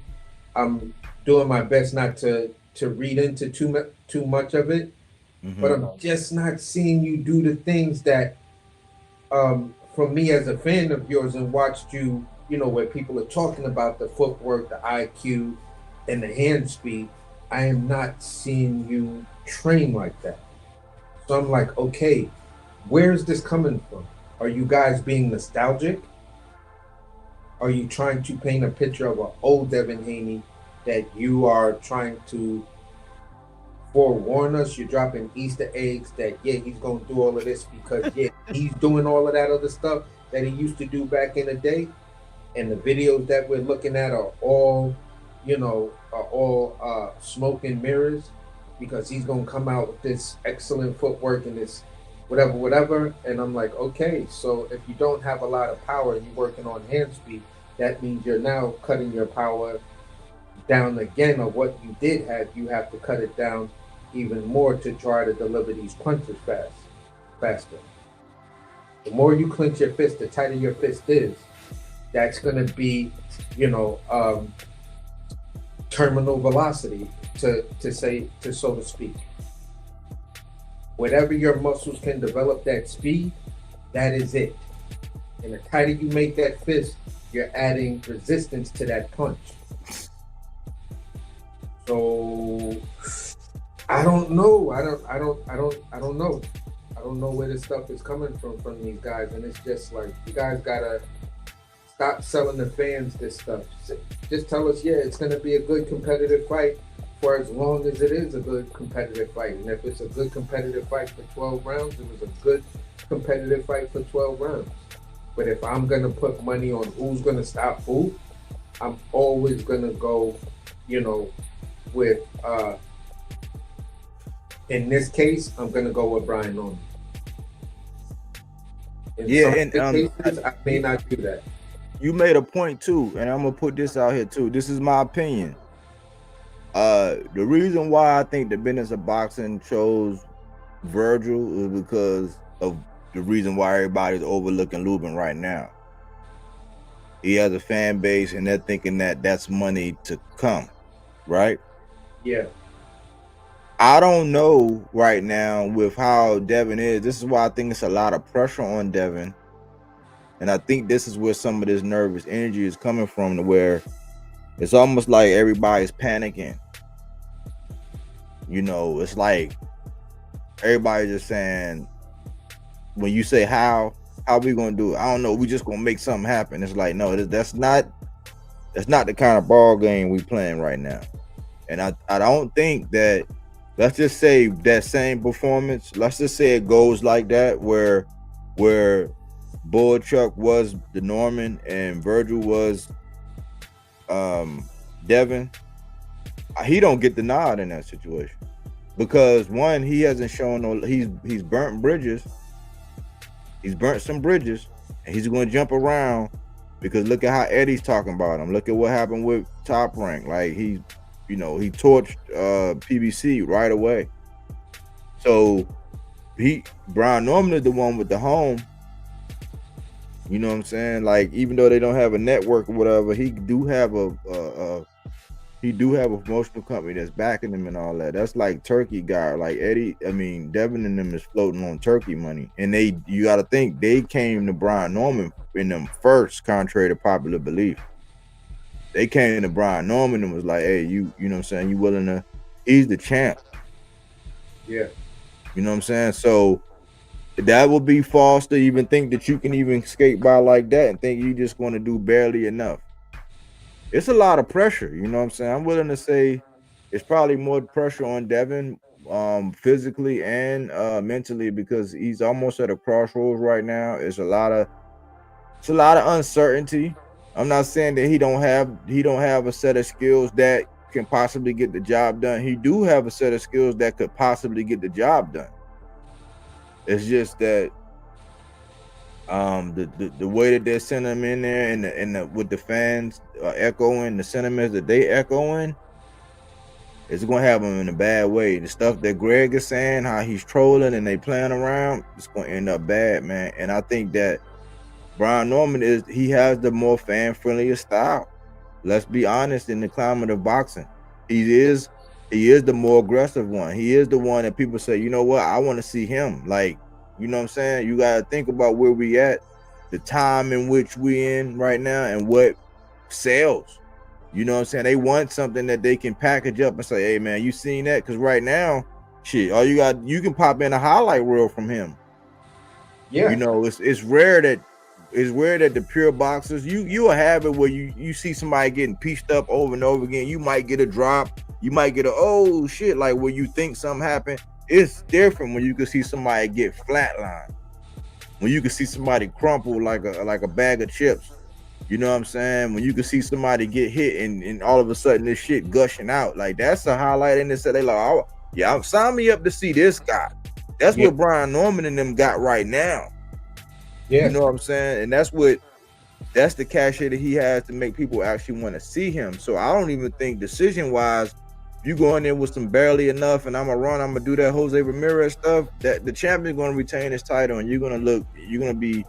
I'm doing my best not to read into too much of it, but I'm just not seeing you do the things that, for me as a fan of yours and watched you, you know, where people are talking about the footwork, the IQ, and the hand speed, I am not seeing you train like that. So I'm like, okay, where's this coming from? Are you guys being nostalgic? Are you trying to paint a picture of an old Devin Haney that you are trying to forewarn us? You're dropping Easter eggs that, yeah, he's going to do all of this because, yeah, he's doing all of that other stuff that he used to do back in the day. And the videos that we're looking at are all, you know, smoke and mirrors, because he's going to come out with this excellent footwork and this whatever. And I'm like, okay, so if you don't have a lot of power and you're working on hand speed, that means you're now cutting your power down again, or what you did have, you have to cut it down even more to try to deliver these punches faster. The more you clench your fist, the tighter your fist is. That's going to be, terminal velocity, so to speak. Whatever your muscles can develop that speed, that is it. And the tighter you make that fist, you're adding resistance to that punch. So I don't know. I don't know. I don't know where this stuff is coming from these guys, and it's just like, you guys gotta stop selling the fans this stuff. Just tell us, yeah, it's gonna be a good competitive fight for as long as it is a good competitive fight. And if it's a good competitive fight for 12 rounds, it was a good competitive fight for 12 rounds. But if I'm gonna put money on who's gonna stop who, I'm always gonna go, with in this case, I'm gonna go with Brian Norman. In some cases, I may not do that. You made a point too, and I'm gonna put this out here too. This is my opinion. The reason why I think the business of boxing chose Virgil is because of the reason why everybody's overlooking Lubin right now. He has a fan base, and they're thinking that that's money to come, right? Yeah. I don't know right now with how Devin is. This is why I think it's a lot of pressure on Devin. And I think this is where some of this nervous energy is coming from, to where it's almost like everybody's panicking. It's like everybody's just saying, when you say how we gonna do it? I don't know. We just gonna make something happen. It's like, no, that's not the kind of ball game we playing right now. And I don't think that, let's just say that same performance, let's just say it goes like that, where Chuck was the Norman and Virgil was Devin. He don't get the nod in that situation, because one, he hasn't shown he's burnt bridges. He's burnt some bridges, and he's going to jump around, because look at how Eddie's talking about him. Look at what happened with Top Rank. Like, he torched PBC right away. So Brian Norman is the one with the home. You know what I'm saying? Like, even though they don't have a network or whatever, he do have a promotional company that's backing him and all that. That's like Turkey guy, like Devin and them is floating on Turkey money. And you got to think, they came to Brian Norman in them first, contrary to popular belief. They came to Brian Norman and was like, hey, you know what I'm saying, you willing to, he's the champ. Yeah. You know what I'm saying? So that would be false to even think that you can even skate by like that and think you just going to do barely enough. It's a lot of pressure, you know what I'm saying? I'm willing to say it's probably more pressure on Devin, physically and mentally, because he's almost at a crossroads right now. It's a lot of uncertainty. I'm not saying that he don't have a set of skills that can possibly get the job done. He do have a set of skills that could possibly get the job done. It's just that the way that they're sending him in there, and with the fans echoing the sentiments that they echoing, it's gonna have him in a bad way. The stuff that Greg is saying, how he's trolling and they playing around, it's gonna end up bad, man. And I think that Brian Norman he has the more fan-friendlier style. Let's be honest, in the climate of boxing, he is the more aggressive one. He is the one that people say, you know what, I want to see him. Like, you know what I'm saying? You got to think about where we at, the time in which we in right now, and what sells. You know what I'm saying? They want something that they can package up and say, hey, man, you seen that? Because right now, shit, you can pop in a highlight reel from him. Yeah. It's rare that the pure boxers, you'll have it where you see somebody getting pieced up over and over again. You might get a drop. You might get oh shit, like where you think something happened. It's different when you can see somebody get flatlined. When you can see somebody crumple like a bag of chips. You know what I'm saying? When you can see somebody get hit and all of a sudden this shit gushing out. Like, that's a highlight in this. They like, oh, yeah, sign me up to see this guy. That's what Brian Norman and them got right now. Yeah. You know what I'm saying? And that's the cachet that he has to make people actually want to see him. So I don't even think decision-wise you go in there with some barely enough, and I'm gonna do that Jose Ramirez stuff. That the champion's gonna retain his title, and you're gonna be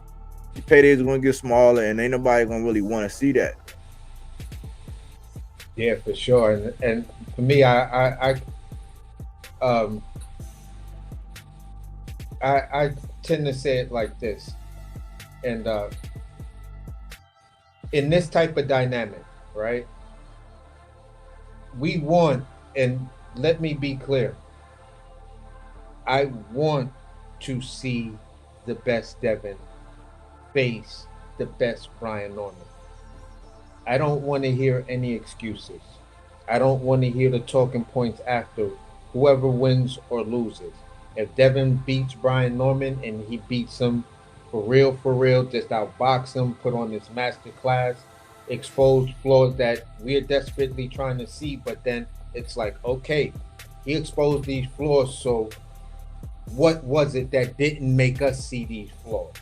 your paydays are gonna get smaller, and ain't nobody gonna really want to see that. Yeah, for sure. And for me, I tend to say it like this, and in this type of dynamic, right? We want, and let me be clear, I want to see the best Devin face the best Brian Norman. I don't want to hear any excuses. I don't want to hear the talking points after whoever wins or loses. If Devin beats Brian Norman and he beats him for real, just outbox him, put on this master class, expose flaws that we're desperately trying to see, but then it's like, okay, he exposed these flaws, so what was it that didn't make us see these flaws?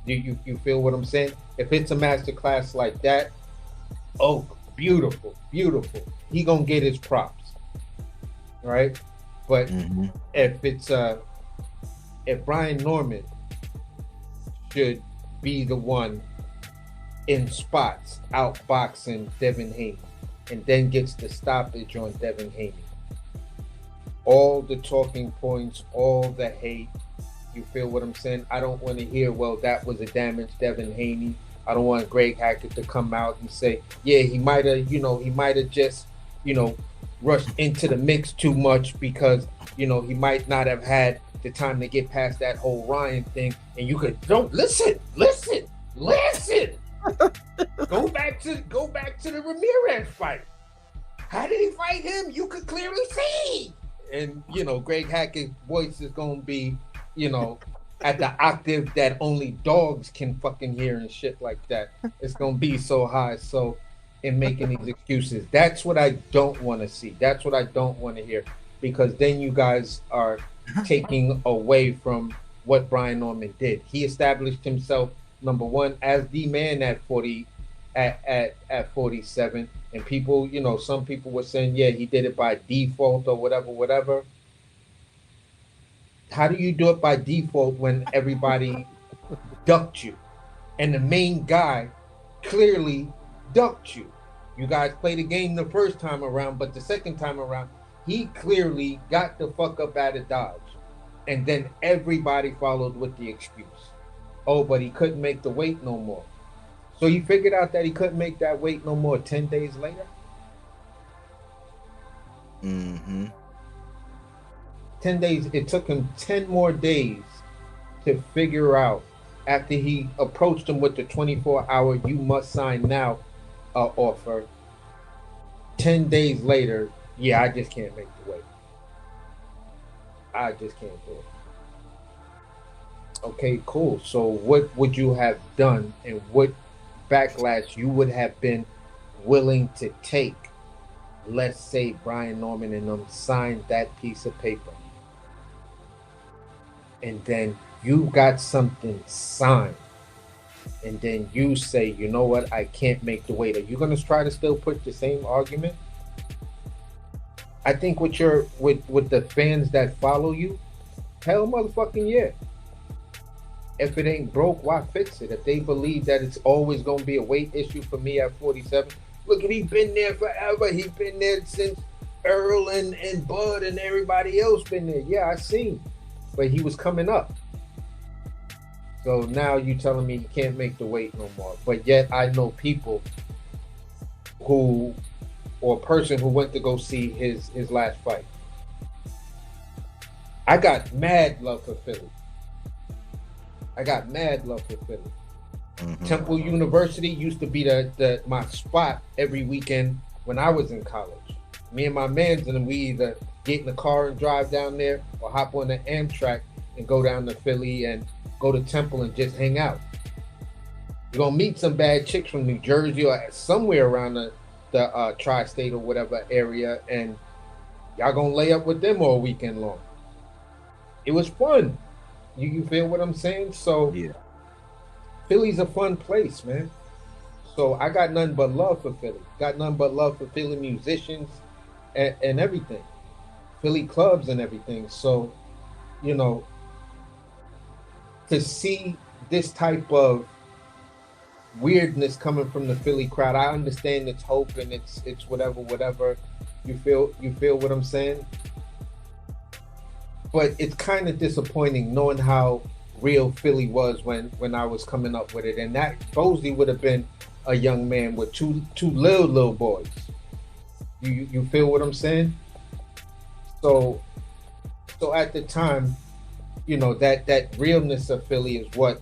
You feel what I'm saying? If it's a master class like that, oh, beautiful. He gonna get his props, right? But if Brian Norman should be the one in spots outboxing Devin Haney, and then gets the stoppage on Devin Haney, all the talking points, all the hate, you feel what I'm saying? I don't want to hear, well, that was a damaged Devin Haney. I don't want Greg Hackett to come out and say, yeah, he might have just, rushed into the mix too much because, he might not have had the time to get past that whole Ryan thing. And you could, don't listen. Go back to the Ramirez fight. How did he fight him? You could clearly see. And, Greg Hackett's voice is going to be, at the octave that only dogs can fucking hear and shit like that. It's going to be so high. So in making these excuses, that's what I don't want to see. That's what I don't want to hear, because then you guys are taking away from what Brian Norman did. He established himself, number one, as the man at 47. And people, some people were saying, yeah, he did it by default or whatever. How do you do it by default when everybody ducked you? And the main guy clearly ducked you. You guys played the game the first time around, but the second time around, he clearly got the fuck up out of Dodge. And then everybody followed with the excuse. Oh, but he couldn't make the weight no more. So he figured out that he couldn't make that weight no more 10 days later? 10 days. It took him 10 more days to figure out, after he approached him with the 24-hour you must sign now offer. 10 days later, yeah, I just can't make the weight. I just can't do it. Okay, cool. So what would you have done, and what backlash you would have been willing to take? Let's say Brian Norman and them signed that piece of paper, and then you got something signed, and then you say, you know what, I can't make the weight. Are you going to try to still put the same argument? I think with the fans that follow you, hell motherfucking yeah. If it ain't broke, why fix it? If they believe that it's always going to be a weight issue for me at 47, look, he's been there forever. He's been there since Earl and Bud and everybody else been there. Yeah, I seen. But he was coming up. So now you telling me he can't make the weight no more. But yet I know people or a person who went to go see his last fight. I got mad love for Philly. Temple University used to be my spot every weekend when I was in college. Me and my mans and we either get in the car and drive down there, or hop on the Amtrak and go down to Philly and go to Temple and just hang out. You're gonna meet some bad chicks from New Jersey or somewhere around the tri-state or whatever area, and y'all gonna lay up with them all weekend long. It was fun. You feel what I'm saying? So yeah. Philly's a fun place, man. So I got nothing but love for Philly. Got nothing but love for Philly musicians, and everything, Philly clubs and everything. So, you know, to see this type of weirdness coming from the Philly crowd, I understand it's hope and it's whatever. You feel what I'm saying? But it's kind of disappointing knowing how real Philly was when I was coming up with it, and that Bosley would have been a young man with two little boys. You feel what I'm saying? So at the time, you know, that realness of Philly is what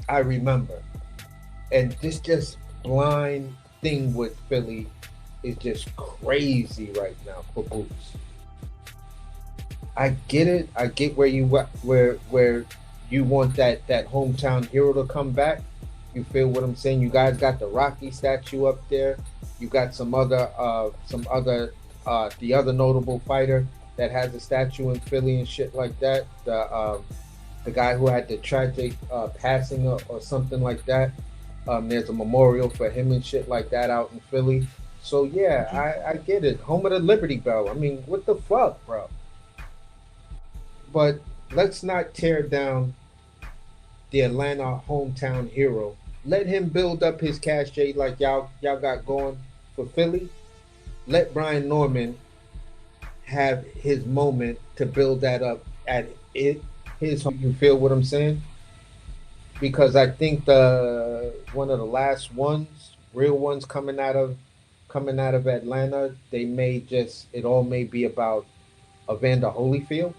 I remember, and this just blind thing with Philly is just crazy right now for Boots. I get it. I get where you want that hometown hero to come back. You feel what I'm saying? You guys got the Rocky statue up there. You got the other notable fighter that has a statue in Philly and shit like that. The guy who had the tragic passing or something like that. There's a memorial for him and shit like that out in Philly. So yeah, I get it. Home of the Liberty Bell. I mean, what the fuck, bro? But let's not tear down the Atlanta hometown hero. Let him build up his cachet like y'all got going for Philly. Let Brian Norman have his moment to build that up at his. You feel what I'm saying? Because I think one of the last real ones coming out of Atlanta, it all may be about Evander Holyfield.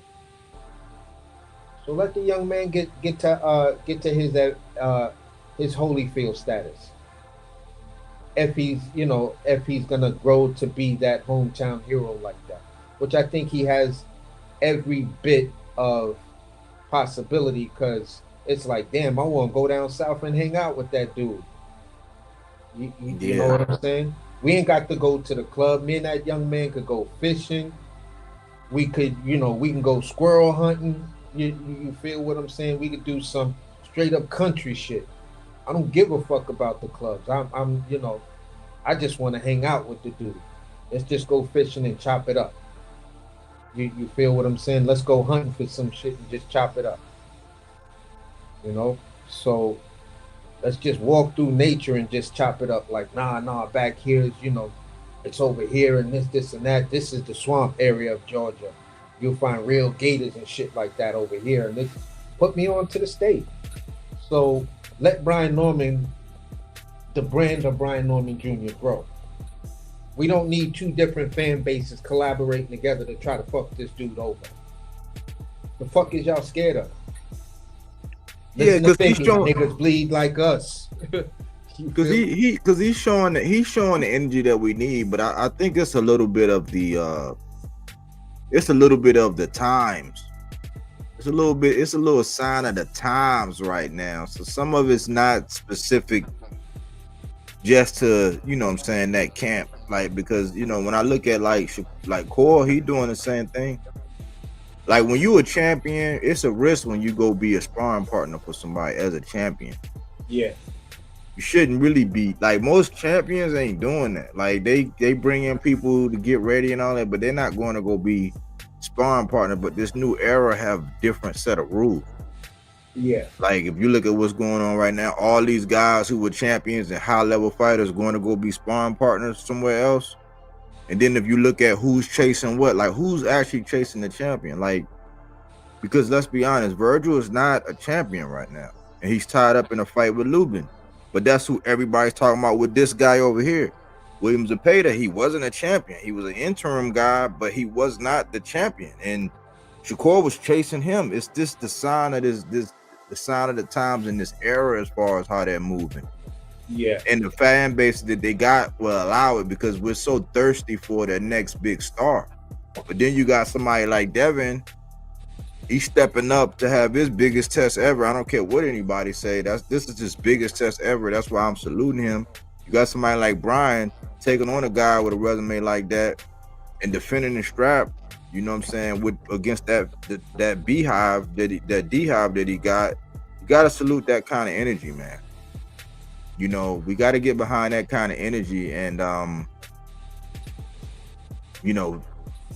So let the young man get to his Holyfield status. If he's gonna grow to be that hometown hero like that, which I think he has every bit of possibility, because it's like, damn, I want to go down south and hang out with that dude. You know what I'm saying? We ain't got to go to the club. Me and that young man could go fishing. We can go squirrel hunting. You feel what I'm saying? We could do some straight up country shit. I don't give a fuck about the clubs. I just want to hang out with the dude. Let's just go fishing and chop it up. You feel what I'm saying? Let's go hunting for some shit and just chop it up. You know? So let's just walk through nature and just chop it up. Like, nah, back here is, it's over here and this and that. This is the swamp area of Georgia. You'll find real gators and shit like that over here. And this put me on to the state. So let Brian Norman, the brand of Brian Norman Jr. grow. We don't need two different fan bases collaborating together to try to fuck this dude over. The fuck is y'all scared of? Yeah, because he's showing niggas bleed like us. Because he's showing the energy that we need, but I think it's a little bit of the times. It's a little sign of the times right now. So some of it's not specific just to, what I'm saying, that camp. Like, because, when I look at like Core, he doing the same thing. Like, when you a champion, it's a risk when you go be a sparring partner for somebody as a champion. Yeah. You shouldn't really be, like, most champions ain't doing that. Like, they bring in people to get ready and all that, but they're not going to go be sparring partner. But this new era have different set of rules. Yeah. Like, if you look at what's going on right now, all these guys who were champions and high level fighters going to go be sparring partners somewhere else. And then if you look at who's chasing what, like who's actually chasing the champion, like, because let's be honest, Virgil is not a champion right now, and he's tied up in a fight with Lubin. But that's who everybody's talking about with this guy over here, William Zepeda. He wasn't a champion; he was an interim guy, but he was not the champion. And Shakur was chasing him. It's just the sign of the sign of the times in this era as far as how they're moving. Yeah. And the fan base that they got will allow it because we're so thirsty for the next big star. But then you got somebody like Devin. He's stepping up to have his biggest test ever. I don't care what anybody say. This is his biggest test ever. That's why I'm saluting him. You got somebody like Brian taking on a guy with a resume like that and defending the strap. You know what I'm saying? Against that beehive that he got. You got to salute that kind of energy, man. We got to get behind that kind of energy, and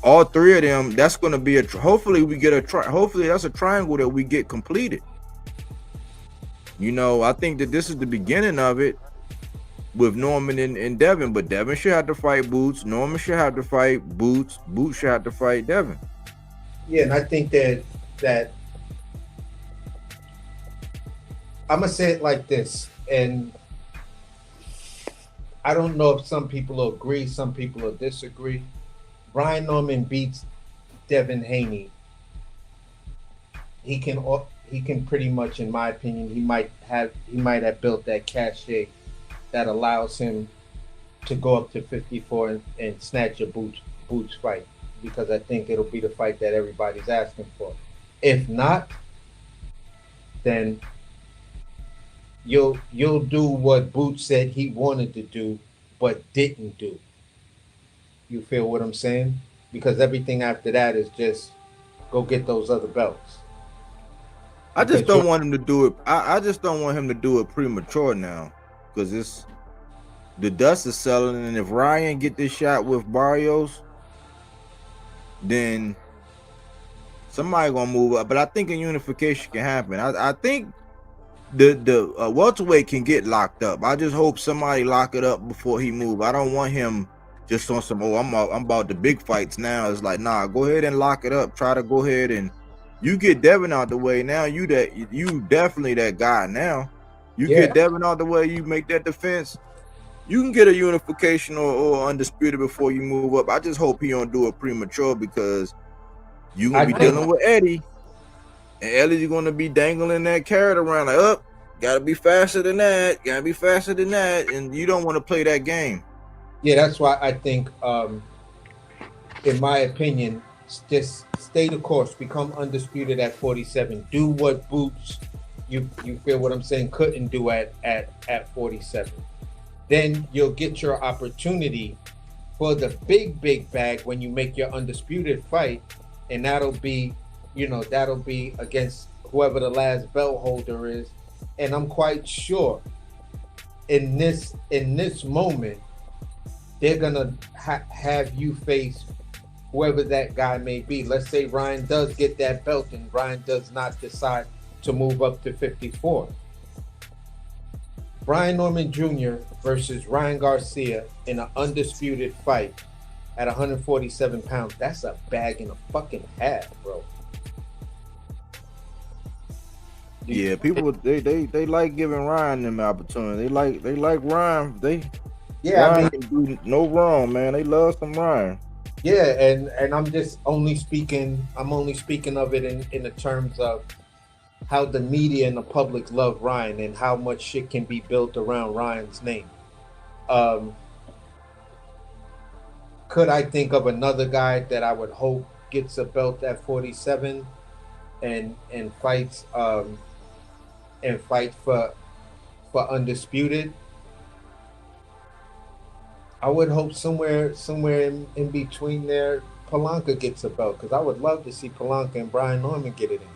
all three of them, that's going to be hopefully we get hopefully that's a triangle that we get completed. You know, I think that this is the beginning of it with Norman and Devin, but Devin should have to fight Boots. Norman should have to fight Boots. Boots should have to fight Devin. Yeah, and I think that I'm gonna say it like this, and I don't know if some people will agree, some people will disagree. Brian Norman beats Devin Haney. He can pretty much, in my opinion, he might have built that cachet that allows him to go up to 54 and snatch a Boots fight, because I think it'll be the fight that everybody's asking for. If not, then you'll do what Boots said he wanted to do but didn't do. You feel what I'm saying? Because everything after that is just go get those other belts. I just don't want him to do it. I just don't want him to do it premature now, because the dust is settling, and if Ryan get this shot with Barrios, then somebody gonna move up. But I think a unification can happen. I think the welterweight can get locked up. I just hope somebody lock it up before he move. I don't want him just on some, I'm about the big fights now. It's like, nah, go ahead and lock it up. Try to go ahead and you get Devin out the way now. You definitely that guy now. You get Devin out the way. You make that defense. You can get a unification or undisputed before you move up. I just hope he don't do it premature, because you gonna be dealing with Eddie, and Eddie's gonna be dangling that carrot around like, gotta be faster than that, and you don't want to play that game. Yeah, that's why I think, in my opinion, just stay the course, become undisputed at 47. Do what Boots, you feel what I'm saying, couldn't do at 47. Then you'll get your opportunity for the big bag when you make your undisputed fight, and that'll be against whoever the last belt holder is. And I'm quite sure in this moment they're gonna have you face whoever that guy may be. Let's say Ryan does get that belt and Ryan does not decide to move up to 54. Brian Norman Jr. versus Ryan Garcia in an undisputed fight at 147 pounds. That's a bag and a fucking half, bro. Yeah, people they like giving Ryan them opportunity. They like Ryan. Ryan can do no wrong, man. They love some Ryan. Yeah, and I'm just only speaking. I'm only speaking of it in the terms of how the media and the public love Ryan and how much shit can be built around Ryan's name. Could I think of another guy that I would hope gets a belt at 47 and fights for undisputed? I would hope somewhere in between there, Polanka gets a belt, because I would love to see Polanka and Brian Norman get it in.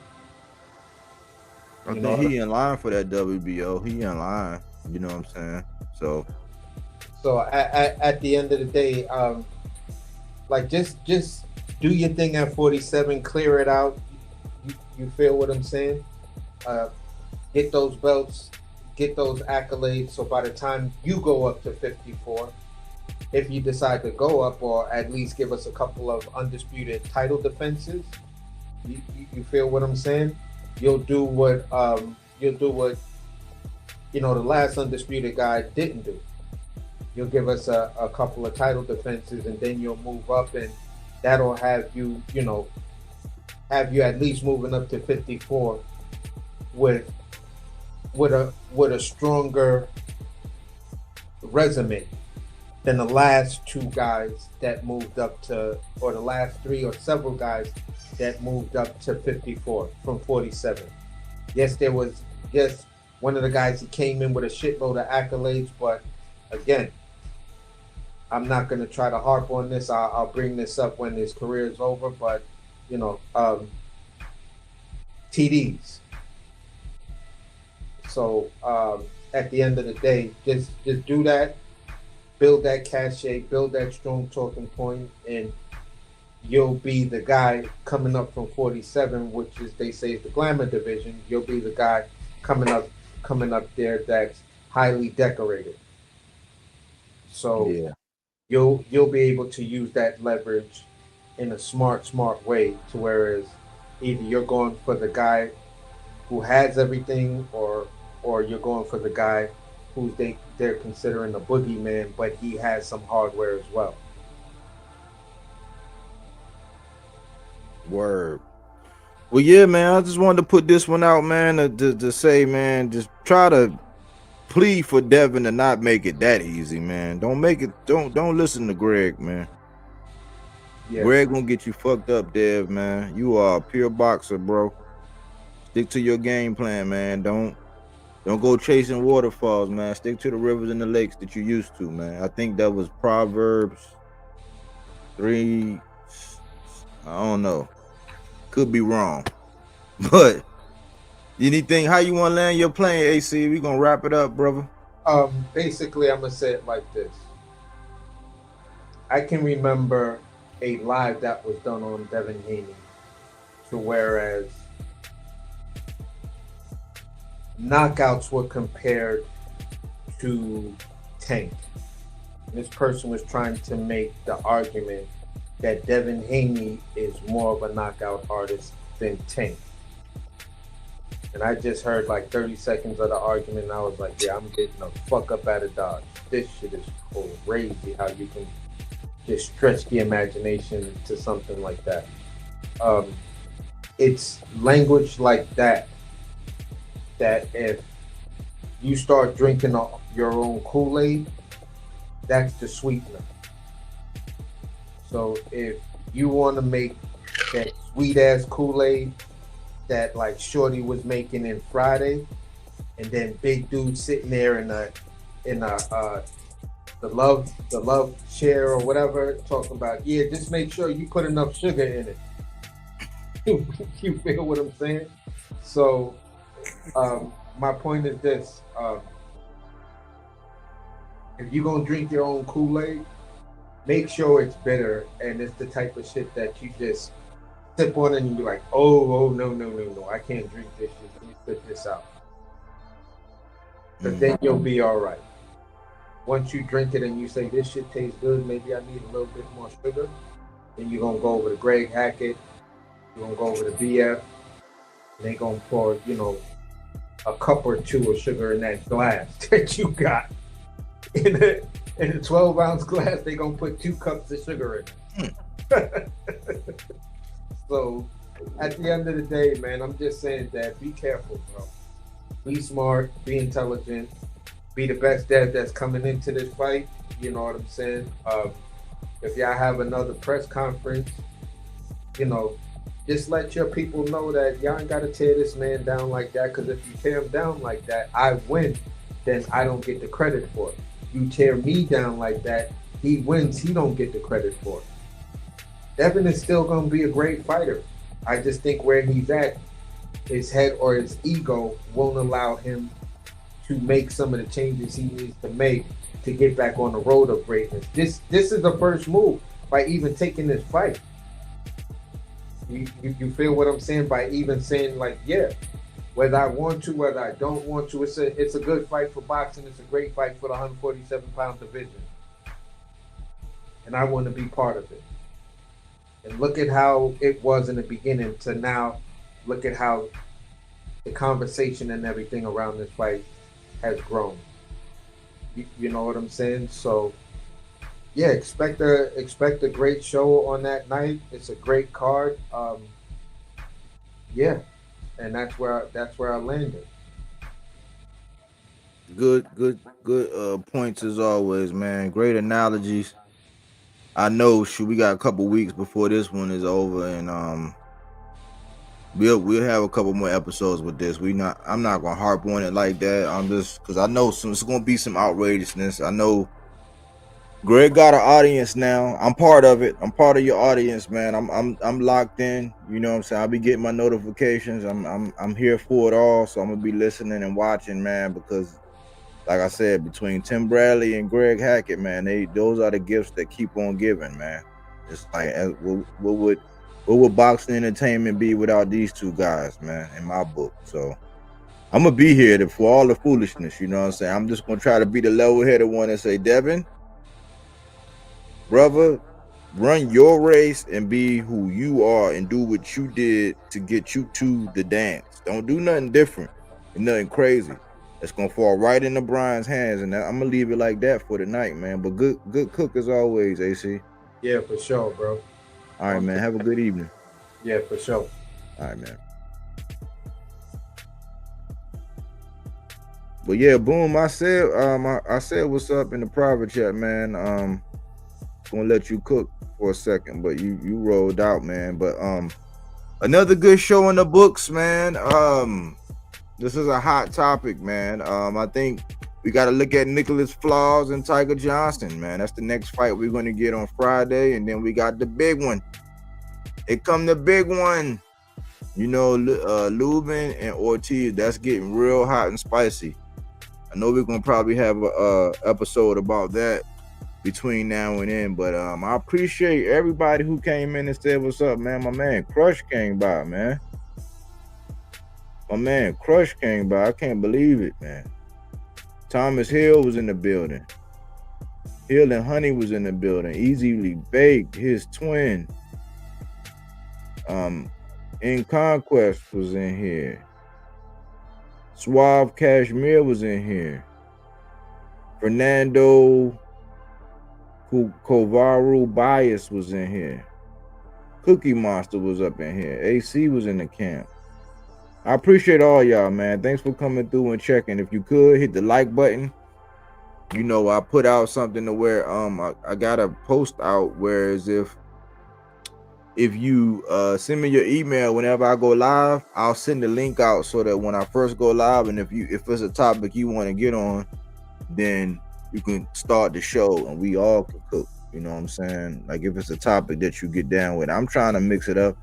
I think he in line for that WBO. He in line. You know what I'm saying? So at the end of the day, like just do your thing at 47, clear it out. You feel what I'm saying? Get those belts, get those accolades. So by the time you go up to 54, if you decide to go up, or at least give us a couple of undisputed title defenses, you feel what I'm saying? You'll do what the last undisputed guy didn't do. You'll give us a couple of title defenses, and then you'll move up, and that'll have you at least moving up to 54 with a stronger resume than the last two guys that moved up to, or the last three or several guys that moved up to 54 from 47. Yes, one of the guys, he came in with a shitload of accolades, but again, I'm not going to try to harp on this. I'll bring this up when his career is over, but TDs. So at the end of the day, just do that. Build that cachet, build that strong talking point, and you'll be the guy coming up from 47, which is they say is the glamour division. You'll be the guy coming up there that's highly decorated. So Yeah. you'll be able to use that leverage in a smart way to whereas either you're going for the guy who has everything or you're going for the guy who they're considering a boogeyman, but he has some hardware as well. Word. Well, yeah, man. I just wanted to put this one out, man, to say, man, just try to plead for Devin to not make it that easy, man. Don't make it. Don't listen to Greg, man. Yeah. Greg gonna get you fucked up, Dev, man. You are a pure boxer, bro. Stick to your game plan, man. Don't go chasing waterfalls, man. Stick to the rivers and the lakes that you used to, man. I think that was Proverbs 3. I don't know. Could be wrong. But anything, how you want to land your plane, AC? We gonna wrap it up, brother. Basically, I'm gonna say it like this. I can remember a live that was done on Devin Haney, to whereas knockouts were compared to Tank. This person was trying to make the argument that Devin Haney is more of a knockout artist than Tank. And I just heard like 30 seconds of the argument and I was like, yeah, I'm getting the fuck up out of Dodge. This shit is crazy how you can just stretch the imagination to something like that. It's language like that if you start drinking your own Kool-Aid, that's the sweetener. So if you want to make that sweet ass Kool-Aid that like Shorty was making in Friday, and then big dude sitting there in the love chair or whatever, talking about, yeah, just make sure you put enough sugar in it. You feel what I'm saying? So my point is this: if you're gonna drink your own Kool-Aid, make sure it's bitter and it's the type of shit that you just sip on it and you be like, oh no, I can't drink this shit. Let me spit this out. But then you'll be all right. Once you drink it and you say this shit tastes good, maybe I need a little bit more sugar, then you're gonna go over to Greg Hackett, you're gonna go over to BF, and they're gonna pour, a cup or two of sugar in that glass that you got. In a 12-ounce glass, they're gonna put 2 cups of sugar in it. So at the end of the day, man, I'm just saying that be careful, bro. Be smart, be intelligent, be the best dad that's coming into this fight. You know what I'm saying? If y'all have another press conference, just let your people know that y'all ain't got to tear this man down like that, because if you tear him down like that, I win, then I don't get the credit for it. You tear me down like that, he wins, he don't get the credit for it. Devin is still going to be a great fighter. I just think where he's at, his head or his ego won't allow him to make some of the changes he needs to make to get back on the road of greatness. This is the first move by even taking this fight. You feel what I'm saying? By even saying, like, yeah, whether I want to, whether I don't want to, it's a good fight for boxing. It's a great fight for the 147-pound division. And I want to be part of it. And look at how it was in the beginning to now. Look at how the conversation and everything around this fight has grown. You know what I'm saying? So, yeah, expect a great show on that night. It's a great card. Yeah, and that's where I landed. Good points as always, man. Great analogies. I know, we got a couple weeks before this one is over, and we'll have a couple more episodes with this. I'm not gonna harp on it like that. I'm just because I know it's gonna be some outrageousness. I know Greg got an audience now. I'm part of it. I'm part of your audience, man. I'm locked in. You know what I'm saying? I'll be getting my notifications. I'm here for it all. So I'm gonna be listening and watching, man, because like I said, between Tim Bradley and Greg Hackett, man, those are the gifts that keep on giving, man. It's like, what would boxing entertainment be without these two guys, man? In my book, so I'm gonna be here for all the foolishness. You know what I'm saying? I'm just gonna try to be the level-headed one and say, Devin, brother, run your race and be who you are and do what you did to get you to the dance. Don't do nothing different and nothing crazy. It's gonna fall right into Brian's hands, and I'm gonna leave it like that for tonight, man. But good cook as always, AC. Yeah, for sure, bro. All right, man. Have a good evening. Yeah, for sure. All right, man. But yeah, boom. I said what's up in the private chat, man. Gonna let you cook for a second, but you rolled out, man. But another good show in the books, man. This is a hot topic, man. I think we got to look at Nicholas Flaws and Tiger Johnson, man. That's the next fight we're going to get on Friday, and then we got the big one. Here come the big one. You know, Lubin and Ortiz. That's getting real hot and spicy. I know we're going to probably have a episode about that between now and then, but I appreciate everybody who came in and said what's up, man. My man Crush came by, man. My man Crush came by. I can't believe it, man. Thomas Hill was in the building. Hill and Honey was in the building. Easily Baked, his twin. In Conquest was in here. Suave Cashmere was in here. Fernando Kovaru Bias was in here. Cookie Monster was up in here. AC was in the camp. I appreciate all y'all, man. Thanks for coming through and checking. If you could hit the like button. You know, I put out something to where I got a post out, whereas if you send me your email whenever I go live, I'll send the link out so that when I first go live, and if it's a topic you want to get on, then you can start the show and we all can cook. You know what I'm saying? Like if it's a topic that you get down with. I'm trying to mix it up.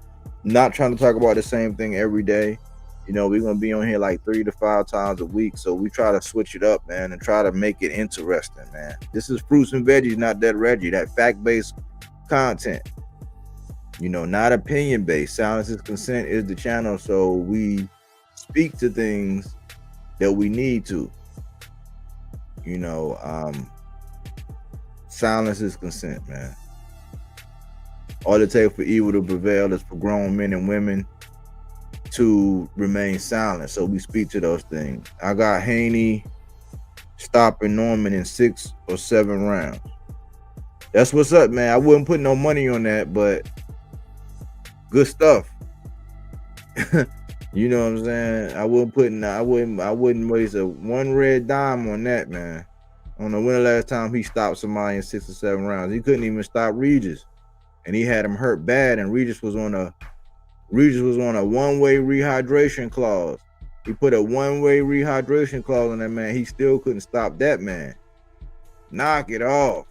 Not trying to talk about the same thing every day. You know, we're going to be on here like 3 to 5 times a week. So we try to switch it up, man, and try to make it interesting, man. This is Fruits and Veggies, not that Reggie, that fact-based content. You know, not opinion-based. Silence is consent is the channel. So we speak to things that we need to. You know, silence is consent, man. All it takes for evil to prevail is for grown men and women to remain silent. So we speak to those things. I got Haney stopping Norman in 6 or 7 rounds. That's what's up, man. I wouldn't put no money on that, but good stuff. You know what I'm saying? I wouldn't waste a one red dime on that, man. I don't know when the last time he stopped somebody in 6 or 7 rounds. He couldn't even stop Regis, and he had him hurt bad. And Regis was on a one-way rehydration clause. He put a one-way rehydration clause on that man. He still couldn't stop that man. Knock it off.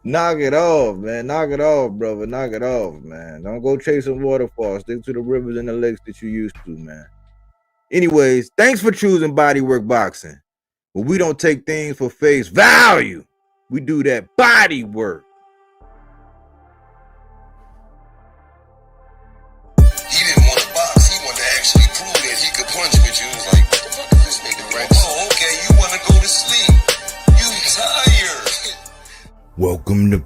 Knock it off, man. Knock it off, brother. Knock it off, man. Don't go chasing waterfalls. Stick to the rivers and the lakes that you used to, man. Anyways, thanks for choosing Bodywork Boxing. But we don't take things for face value. We do that body work. He didn't want to box. He wanted to actually prove that he could punch with you. He was like, what the fuck is this nigga right? Oh, okay. You want to go to sleep. You tired. Welcome to